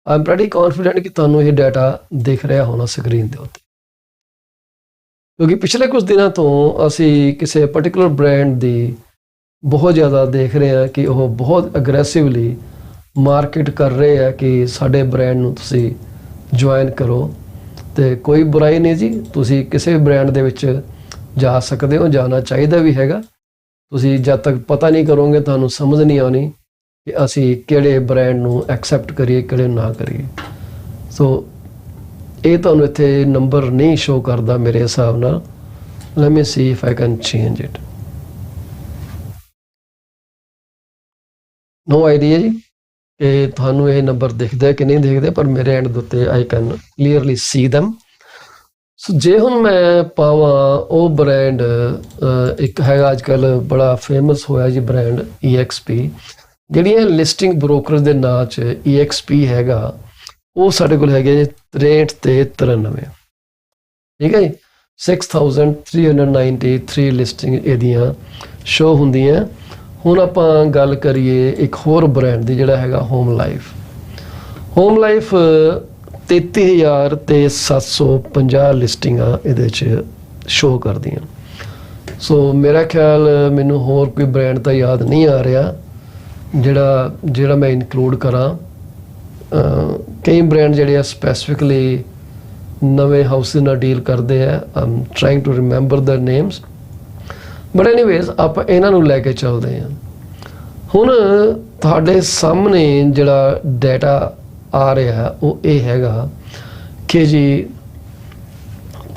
ਆਈ ਐਮ ਪ੍ਰੈਟੀ ਕੌਨਫੀਡੈਂਟ ਕਿ ਤੁਹਾਨੂੰ ਇਹ ਡਾਟਾ ਦਿਖ ਰਿਹਾ ਹੋਣਾ ਸਕਰੀਨ ਦੇ ਉੱਤੇ, ਕਿਉਂਕਿ ਪਿਛਲੇ ਕੁਝ ਦਿਨਾਂ ਤੋਂ ਅਸੀਂ ਕਿਸੇ ਪਾਰਟਿਕੂਲਰ ਬ੍ਰਾਂਡ ਦੀ ਬਹੁਤ ਜ਼ਿਆਦਾ ਦੇਖ ਰਹੇ ਹਾਂ ਕਿ ਉਹ ਬਹੁਤ ਅਗਰੈਸਿਵਲੀ ਮਾਰਕੀਟ ਕਰ ਰਹੇ ਆ ਕਿ ਸਾਡੇ ਬ੍ਰਾਂਡ ਨੂੰ ਤੁਸੀਂ ਜੁਆਇਨ ਕਰੋ। ਤੇ ਕੋਈ ਬੁਰਾਈ ਨਹੀਂ ਜੀ, ਤੁਸੀਂ ਕਿਸੇ ਵੀ ਬ੍ਰਾਂਡ ਦੇ ਵਿੱਚ ਜਾ ਸਕਦੇ ਹੋ, ਜਾਣਾ ਚਾਹੀਦਾ ਵੀ ਹੈਗਾ। ਤੁਸੀਂ ਜਦ ਤੱਕ ਪਤਾ ਨਹੀਂ ਕਰੋਗੇ ਤੁਹਾਨੂੰ ਸਮਝ ਨਹੀਂ ਆਉਣੀ ਕਿ ਅਸੀਂ ਕਿਹੜੇ ਬ੍ਰਾਂਡ ਨੂੰ ਐਕਸੈਪਟ ਕਰੀਏ, ਕਿਹੜੇ ਨਾ ਕਰੀਏ। ਸੋ ਇਹ ਤੁਹਾਨੂੰ ਇੱਥੇ ਨੰਬਰ ਨਹੀਂ ਸ਼ੋ ਕਰਦਾ ਮੇਰੇ ਹਿਸਾਬ ਨਾਲ। Let me see if I can change it. No idea ਜੀ ਕਿ ਤੁਹਾਨੂੰ ਇਹ ਨੰਬਰ ਦਿਖਦਾ ਕਿ ਨਹੀਂ ਦਿਖਦੇ, ਪਰ ਮੇਰੇ ਐਂਡ ਦੇ ਉੱਤੇ I can clearly see them. So ਜੇ ਹੁਣ ਮੈਂ ਪਾਵਾਂ ਉਹ ਬ੍ਰਾਂਡ, ਇੱਕ ਹੈਗਾ ਅੱਜ ਕੱਲ੍ਹ ਬੜਾ ਫੇਮਸ ਹੋਇਆ ਜੀ ਬ੍ਰਾਂਡ EXP, ਜਿਹੜੀਆਂ ਲਿਸਟਿੰਗ ਬ੍ਰੋਕਰ ਦੇ ਨਾਂ 'ਚ EXP ਹੈਗਾ, ਉਹ ਸਾਡੇ ਕੋਲ ਹੈਗੇ ਜੀ 63 ਤੇ 93। ਠੀਕ ਹੈ ਜੀ, 6,393 ਲਿਸਟਿੰਗ ਇਹਦੀਆਂ ਸ਼ੋ ਹੁੰਦੀਆਂ। ਹੁਣ ਆਪਾਂ ਗੱਲ ਕਰੀਏ ਇੱਕ ਹੋਰ ਬ੍ਰਾਂਡ ਦੀ, ਜਿਹੜਾ ਹੈਗਾ ਹੋਮ ਲਾਈਫ। ਹੋਮ ਲਾਈਫ 33,750 ਲਿਸਟਿੰਗਾਂ ਇਹਦੇ 'ਚ ਸ਼ੋ ਕਰਦੀਆਂ। ਸੋ ਮੇਰਾ ਖਿਆਲ ਮੈਨੂੰ ਹੋਰ ਕੋਈ ਬ੍ਰਾਂਡ ਤਾਂ ਯਾਦ ਨਹੀਂ ਆ ਰਿਹਾ ਜਿਹੜਾ ਮੈਂ ਇਨਕਲੂਡ ਕਰਾਂ। ਕਈ ਬ੍ਰਾਂਡ ਜਿਹੜੇ ਆ ਸਪੈਸੀਫਿਕਲੀ ਨਵੇਂ ਹਾਊਸਿਸ ਨਾਲ ਡੀਲ ਕਰਦੇ ਆ। I'm trying to remember the names, but anyways ਆਪਾਂ ਇਹਨਾਂ ਨੂੰ ਲੈ ਕੇ ਚੱਲਦੇ ਹਾਂ। ਹੁਣ ਤੁਹਾਡੇ ਸਾਹਮਣੇ ਜਿਹੜਾ ਡਾਟਾ ਆ ਰਿਹਾ ਉਹ ਇਹ ਹੈਗਾ ਕਿ ਜੀ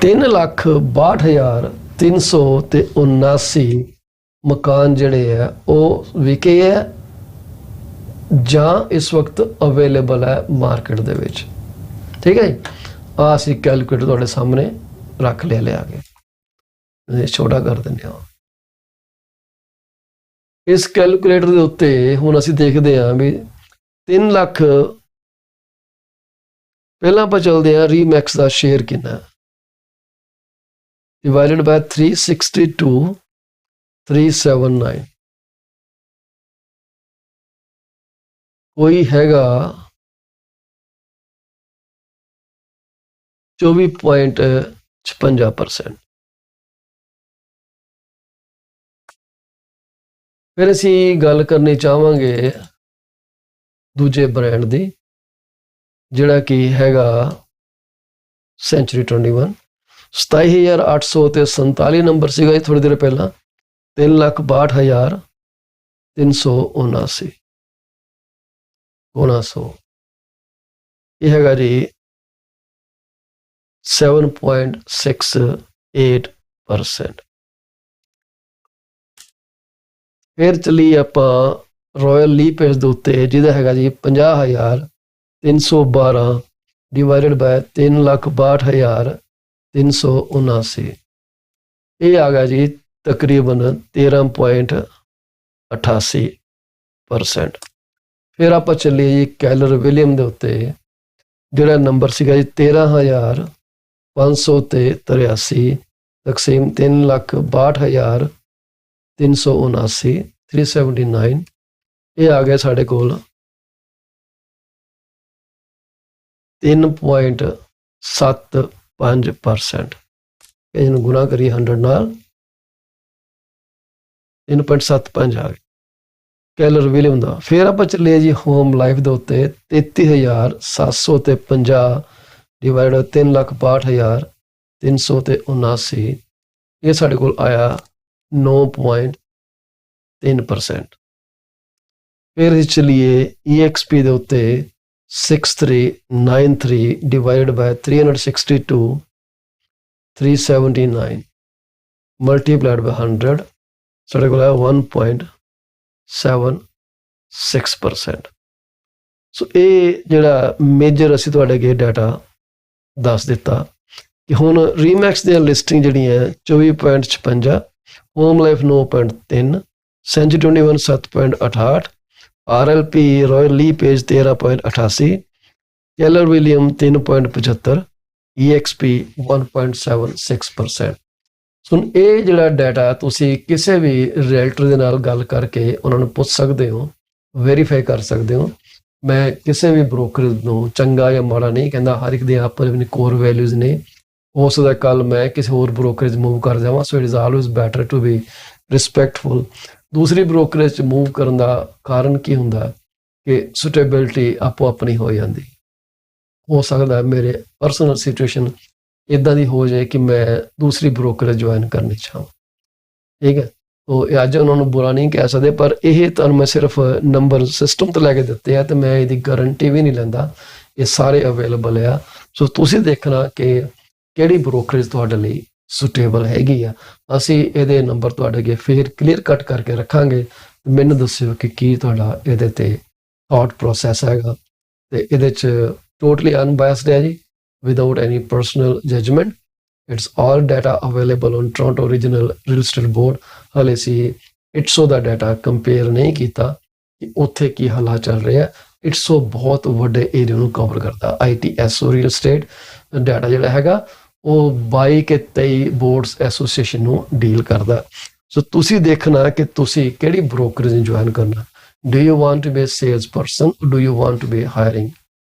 3,62,379 ਮਕਾਨ ਜਿਹੜੇ ਆ ਉਹ ਵਿਕੇ ਆ ਜਾਂ ਇਸ ਵਕਤ ਅਵੇਲੇਬਲ ਹੈ ਮਾਰਕੀਟ ਦੇ ਵਿੱਚ। ਠੀਕ ਹੈ ਜੀ, ਆਹ ਅਸੀਂ ਕੈਲਕੂਲੇਟਰ ਤੁਹਾਡੇ ਸਾਹਮਣੇ ਰੱਖ ਲਿਆ ਕੇ, ਛੋਟਾ ਕਰ ਦਿੰਦੇ ਹਾਂ। ਇਸ ਕੈਲਕੂਲੇਟਰ ਦੇ ਉੱਤੇ ਹੁਣ ਅਸੀਂ ਦੇਖਦੇ ਹਾਂ ਵੀ 3 ਲੱਖ, ਪਹਿਲਾਂ ਆਪਾਂ ਚੱਲਦੇ ਹਾਂ ਰੀਮੈਕਸ ਦਾ ਸ਼ੇਅਰ ਕਿੰਨਾ, ਡਿਵਾਈਡਡ ਬਾय 362, 379 ਕੋਈ ਹੈਗਾ 24.56%। ਫਿਰ ਅਸੀਂ ਗੱਲ ਕਰਨੀ ਚਾਹਾਂਗੇ ਦੂਜੇ ਬ੍ਰਾਂਡ ਦੀ, ਜਿਹੜਾ ਕਿ ਹੈਗਾ ਸੈਂਚੁਰੀ 21। 27,800 ਤੇ 47 ਨੰਬਰ ਸੀਗਾ ਜੀ ਥੋੜੀ ਦੇਰ ਪਹਿਲਾਂ। 3,62,379 1900। ਇਹ ਹੈਗਾ ਜੀ 7.68%। ਫਿਰ ਚੱਲੀਏ ਆਪਾਂ ਰਾਇਲ ਲੀਪੇਜ ਦੇ ਉੱਤੇ, ਜਿਹਦਾ ਹੈਗਾ ਜੀ 50,312 ਡਿਵਾਈਡਡ ਬਾय 3,62,379। ਇਹ ਆ ਗਿਆ ਜੀ ਤਕਰੀਬਨ 13.88%। ਫਿਰ ਆਪਾਂ ਚੱਲੀਏ ਜੀ ਕੈਲਰ ਵਿਲੀਅਮ ਦੇ ਉੱਤੇ, ਜਿਹੜਾ ਨੰਬਰ ਸੀਗਾ ਜੀ 13,583 ਤਕਸੀਮ 3,62,379 379। ਇਹ ਆ ਗਿਆ ਸਾਡੇ ਕੋਲ 3.75%। ਇਹਨੂੰ ਗੁਣਾ ਕਰੀਏ 100 ਨਾਲ, 3.75 ਆ ਗਿਆ ਕੈਲਰ ਵਿਲੀਅਮ ਦਾ। ਫਿਰ ਆਪਾਂ ਚੱਲੇ ਜੀ ਹੋਮ ਲਾਈਫ ਦੇ ਉੱਤੇ, 33,750 ਡਿਵਾਈਡ 3,62,379। ਇਹ ਸਾਡੇ ਕੋਲ ਆਇਆ 9.3%। ਫਿਰ ਅਸੀਂ ਚੱਲੀਏ EXP ਦੇ ਉੱਤੇ, 6393 ਡਿਵਾਈਡ ਬਾय 362 379 ਮਲਟੀਪਲਾਈਡ ਬਾय 100, ਸਾਡੇ ਕੋਲ ਆਇਆ 1.76%। ਸੋ ਇਹ ਜਿਹੜਾ ਮੇਜਰ ਅਸੀਂ ਤੁਹਾਡੇ ਅੱਗੇ ਡਾਟਾ ਦੱਸ ਦਿੱਤਾ ਕਿ ਹੁਣ ਰੀਮੈਕਸ ਦੀਆਂ ਲਿਸਟਿੰਗ ਜਿਹੜੀਆਂ 24.56, home life 9.3, century 21 7.68, RLP Royal LePage 13.88, Keller Williams 3.75, EXP 1.76%। So ਇਹ ਜਿਹੜਾ ਡਾਟਾ ਤੁਸੀਂ ਕਿਸੇ ਵੀ ਰੀਅਲਟਰ ਦੇ ਨਾਲ ਗੱਲ ਕਰਕੇ ਉਹਨਾਂ ਨੂੰ ਪੁੱਛ ਸਕਦੇ ਹੋ, ਵੈਰੀਫਾਈ ਕਰ ਸਕਦੇ ਹੋ। ਮੈਂ ਕਿਸੇ ਵੀ ਬ੍ਰੋਕਰ ਨੂੰ ਚੰਗਾ ਜਾਂ ਮਾੜਾ ਨਹੀਂ ਕਹਿੰਦਾ, ਹਰ ਇੱਕ ਦੇ ਆਪਣੇ ਕੋਰ ਵੈਲਿਊਜ਼ ਨੇ। ਹੋ ਸਕਦਾ ਕੱਲ ਮੈਂ ਕਿਸੇ ਹੋਰ ਬ੍ਰੋਕਰੇਜ ਮੂਵ ਕਰ ਜਾਵਾਂ, so it is always better to be respectful. ਦੂਸਰੀ ਬ੍ਰੋਕਰੇਜ 'ਚ ਮੂਵ ਕਰਨ ਦਾ ਕਾਰਨ ਕੀ ਹੁੰਦਾ ਕਿ ਸੁਟੇਬਿਲਿਟੀ ਆਪੋ ਆਪਣੀ ਹੋ ਜਾਂਦੀ। ਹੋ ਸਕਦਾ ਮੇਰੇ ਪਰਸਨਲ ਸਿਚੁਏਸ਼ਨ ਇੱਦਾਂ ਦੀ ਹੋ ਜਾਏ ਕਿ ਮੈਂ ਦੂਸਰੀ ਬ੍ਰੋਕਰੇਜ ਜੁਆਇਨ ਕਰਨੀ ਚਾਹਾਂ, ਠੀਕ ਹੈ। ਤੋ ਅੱਜ ਉਹਨਾਂ ਨੂੰ ਬੁਰਾ ਨਹੀਂ ਕਹਿ ਸਕਦੇ, ਪਰ ਇਹ ਤੁਹਾਨੂੰ ਮੈਂ ਸਿਰਫ ਨੰਬਰ ਸਿਸਟਮ ਤੋਂ ਲੈ ਕੇ ਦਿੱਤੇ ਆ, ਤੇ ਮੈਂ ਇਹਦੀ ਗਾਰੰਟੀ ਵੀ ਨਹੀਂ ਲੈਂਦਾ। ਇਹ ਸਾਰੇ ਅਵੇਲੇਬਲ ਆ। ਸੋ ਤੁਸੀਂ ਦੇਖਣਾ ਕਿ ਕਿਹੜੀ ਬ੍ਰੋਕਰੇਜ ਤੁਹਾਡੇ ਲਈ ਸੁਟੇਬਲ ਹੈਗੀ ਆ। ਅਸੀਂ ਇਹਦੇ ਨੰਬਰ ਤੁਹਾਡੇ ਅੱਗੇ ਫਿਰ ਕਲੀਅਰ ਕੱਟ ਕਰਕੇ ਰੱਖਾਂਗੇ। ਮੈਨੂੰ ਦੱਸਿਓ ਕਿ ਕੀ ਤੁਹਾਡਾ ਇਹਦੇ ਤੇ ਥਾਟ ਪ੍ਰੋਸੈਸ ਹੈਗਾ, ਤੇ ਇਹਦੇ 'ਚ ਟੋਟਲੀ ਅਨਬਾਇਸਡ ਹੈ ਜੀ, without any personal judgment. It's all data available on Toronto Regional Real Estate Board. ਹਾਲੇ ਅਸੀਂ ITSO ਦਾ ਡਾਟਾ ਕੰਪੇਅਰ ਨਹੀਂ ਕੀਤਾ ਕਿ ਉੱਥੇ ਕੀ ਹਾਲਾਤ ਚੱਲ ਰਿਹਾ। ITSO ਬਹੁਤ ਵੱਡੇ ਏਰੀਆ ਨੂੰ ਕਵਰ ਕਰਦਾ। ITSO ਰੀਅਲ ਸਟੇਟ ਡਾਟਾ ਜਿਹੜਾ ਹੈਗਾ ਉਹ 22 ਕੇ 23 ਬੋਰਡਸ ਐਸੋਸੀਏਸ਼ਨ ਨੂੰ ਡੀਲ ਕਰਦਾ। ਸੋ ਤੁਸੀਂ ਦੇਖਣਾ ਕਿ ਤੁਸੀਂ ਕਿਹੜੀ ਬ੍ਰੋਕਰੇਜ ਨੂੰ ਜੁਆਇਨ ਕਰਨਾ। Do you want to be a salesperson, do you want to be hiring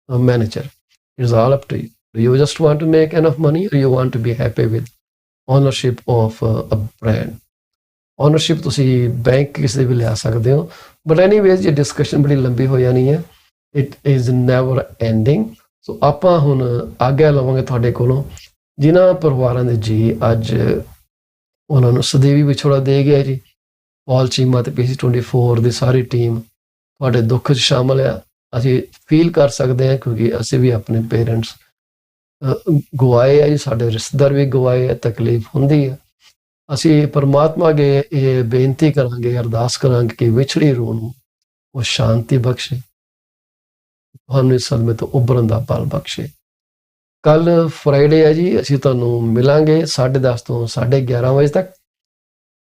a manager? It is all up to you. Do you just want to make enough money, or you want to be happy with ownership of a brand? Ownership ਤੁਸੀਂ bank ਕਿਸੇ ਦੇ ਵੀ ਲਿਆ ਸਕਦੇ ਹੋ, but anyways ਇਹ discussion ਬੜੀ ਲੰਬੀ ਹੋ ਜਾਣੀ ਹੈ। It is never ending. So ਆਪਾਂ ਹੁਣ ਆਗਿਆ ਲਵਾਂਗੇ ਤੁਹਾਡੇ ਕੋਲੋਂ, ਜਿਨ੍ਹਾਂ ਪਰਿਵਾਰਾਂ ਦੇ ਜੀ ਅੱਜ ਉਹਨਾਂ ਨੂੰ ਸਦੀਵੀ ਵਿਛੋੜਾ ਦੇ ਗਿਆ ਜੀ। ਪੌਲ ਚੀਮਾ ਤੇ PC 24 ਦੀ ਸਾਰੀ ਟੀਮ ਤੁਹਾਡੇ ਦੁੱਖ 'ਚ ਸ਼ਾਮਲ ਆ। ਅਸੀਂ ਫੀਲ ਕਰ ਸਕਦੇ ਹਾਂ ਕਿਉਂਕਿ ਅਸੀਂ ਵੀ ਆਪਣੇ ਪੇਰੈਂਟਸ ਗਵਾਏ ਆ ਜੀ, ਸਾਡੇ ਰਿਸ਼ਤੇਦਾਰ ਵੀ ਗਵਾਏ ਆ, ਤਕਲੀਫ ਹੁੰਦੀ ਹੈ। ਅਸੀਂ ਪਰਮਾਤਮਾ ਅੱਗੇ ਇਹ ਬੇਨਤੀ ਕਰਾਂਗੇ, ਅਰਦਾਸ ਕਰਾਂਗੇ ਕਿ ਵਿਛੜੀ ਰੂਹ ਨੂੰ ਉਹ ਸ਼ਾਂਤੀ ਬਖਸ਼ੇ, ਤੁਹਾਨੂੰ ਇਸ ਸਦਮੇ ਤੋਂ ਉੱਭਰਨ ਦਾ ਬਲ ਬਖਸ਼ੇ। ਕੱਲ ਫਰਾਈਡੇ ਹੈ ਜੀ, ਅਸੀਂ ਤੁਹਾਨੂੰ ਮਿਲਾਂਗੇ 10:30 ਤੋਂ 11:30 ਵਜੇ ਤੱਕ।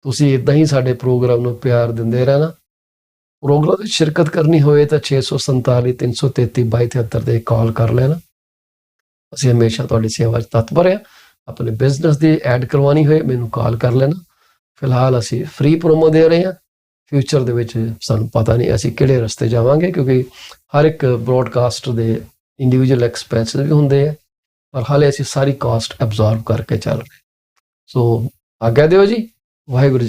ਤੁਸੀਂ ਇੱਦਾਂ ਹੀ ਸਾਡੇ ਪ੍ਰੋਗਰਾਮ ਨੂੰ ਪਿਆਰ ਦਿੰਦੇ ਰਹਿਣਾ। ਪ੍ਰੋਗਰਾਮ ਵਿੱਚ ਸ਼ਿਰਕਤ ਕਰਨੀ ਹੋਵੇ ਤਾਂ 647 333 2273 ਤੇ ਕਾਲ ਕਰ ਲੈਣਾ। ਅਸੀਂ ਹਮੇਸ਼ਾ ਤੁਹਾਡੀ ਸੇਵਾ 'ਚ ਤਤਪਰ ਹਾਂ। ਆਪਣੇ ਬਿਜ਼ਨਸ ਦੀ ਐਡ ਕਰਵਾਉਣੀ ਹੋਏ ਮੈਨੂੰ ਕਾਲ ਕਰ ਲੈਣਾ। ਫਿਲਹਾਲ ਅਸੀਂ ਫ੍ਰੀ ਪ੍ਰੋਮੋ ਦੇ ਰਹੇ ਹਾਂ। ਫਿਊਚਰ ਦੇ ਵਿੱਚ ਸਾਨੂੰ ਪਤਾ ਨਹੀਂ ਅਸੀਂ ਕਿਹੜੇ ਰਸਤੇ ਜਾਵਾਂਗੇ, ਕਿਉਂਕਿ ਹਰ ਇੱਕ ਬ੍ਰੌਡਕਾਸਟ ਦੇ ਇੰਡੀਵਿਜੂਅਲ ਐਕਸਪੈਂਸਿਸ ਵੀ ਹੁੰਦੇ ਆ, ਪਰ ਹਾਲੇ ਅਸੀਂ ਸਾਰੀ ਕਾਸਟ ਐਬਜ਼ੌਰਬ ਕਰਕੇ ਚੱਲ ਰਹੇ। ਸੋ ਆਗਿਆ ਦਿਓ ਜੀ। ਵਾਹਿਗੁਰੂ ਜੀ।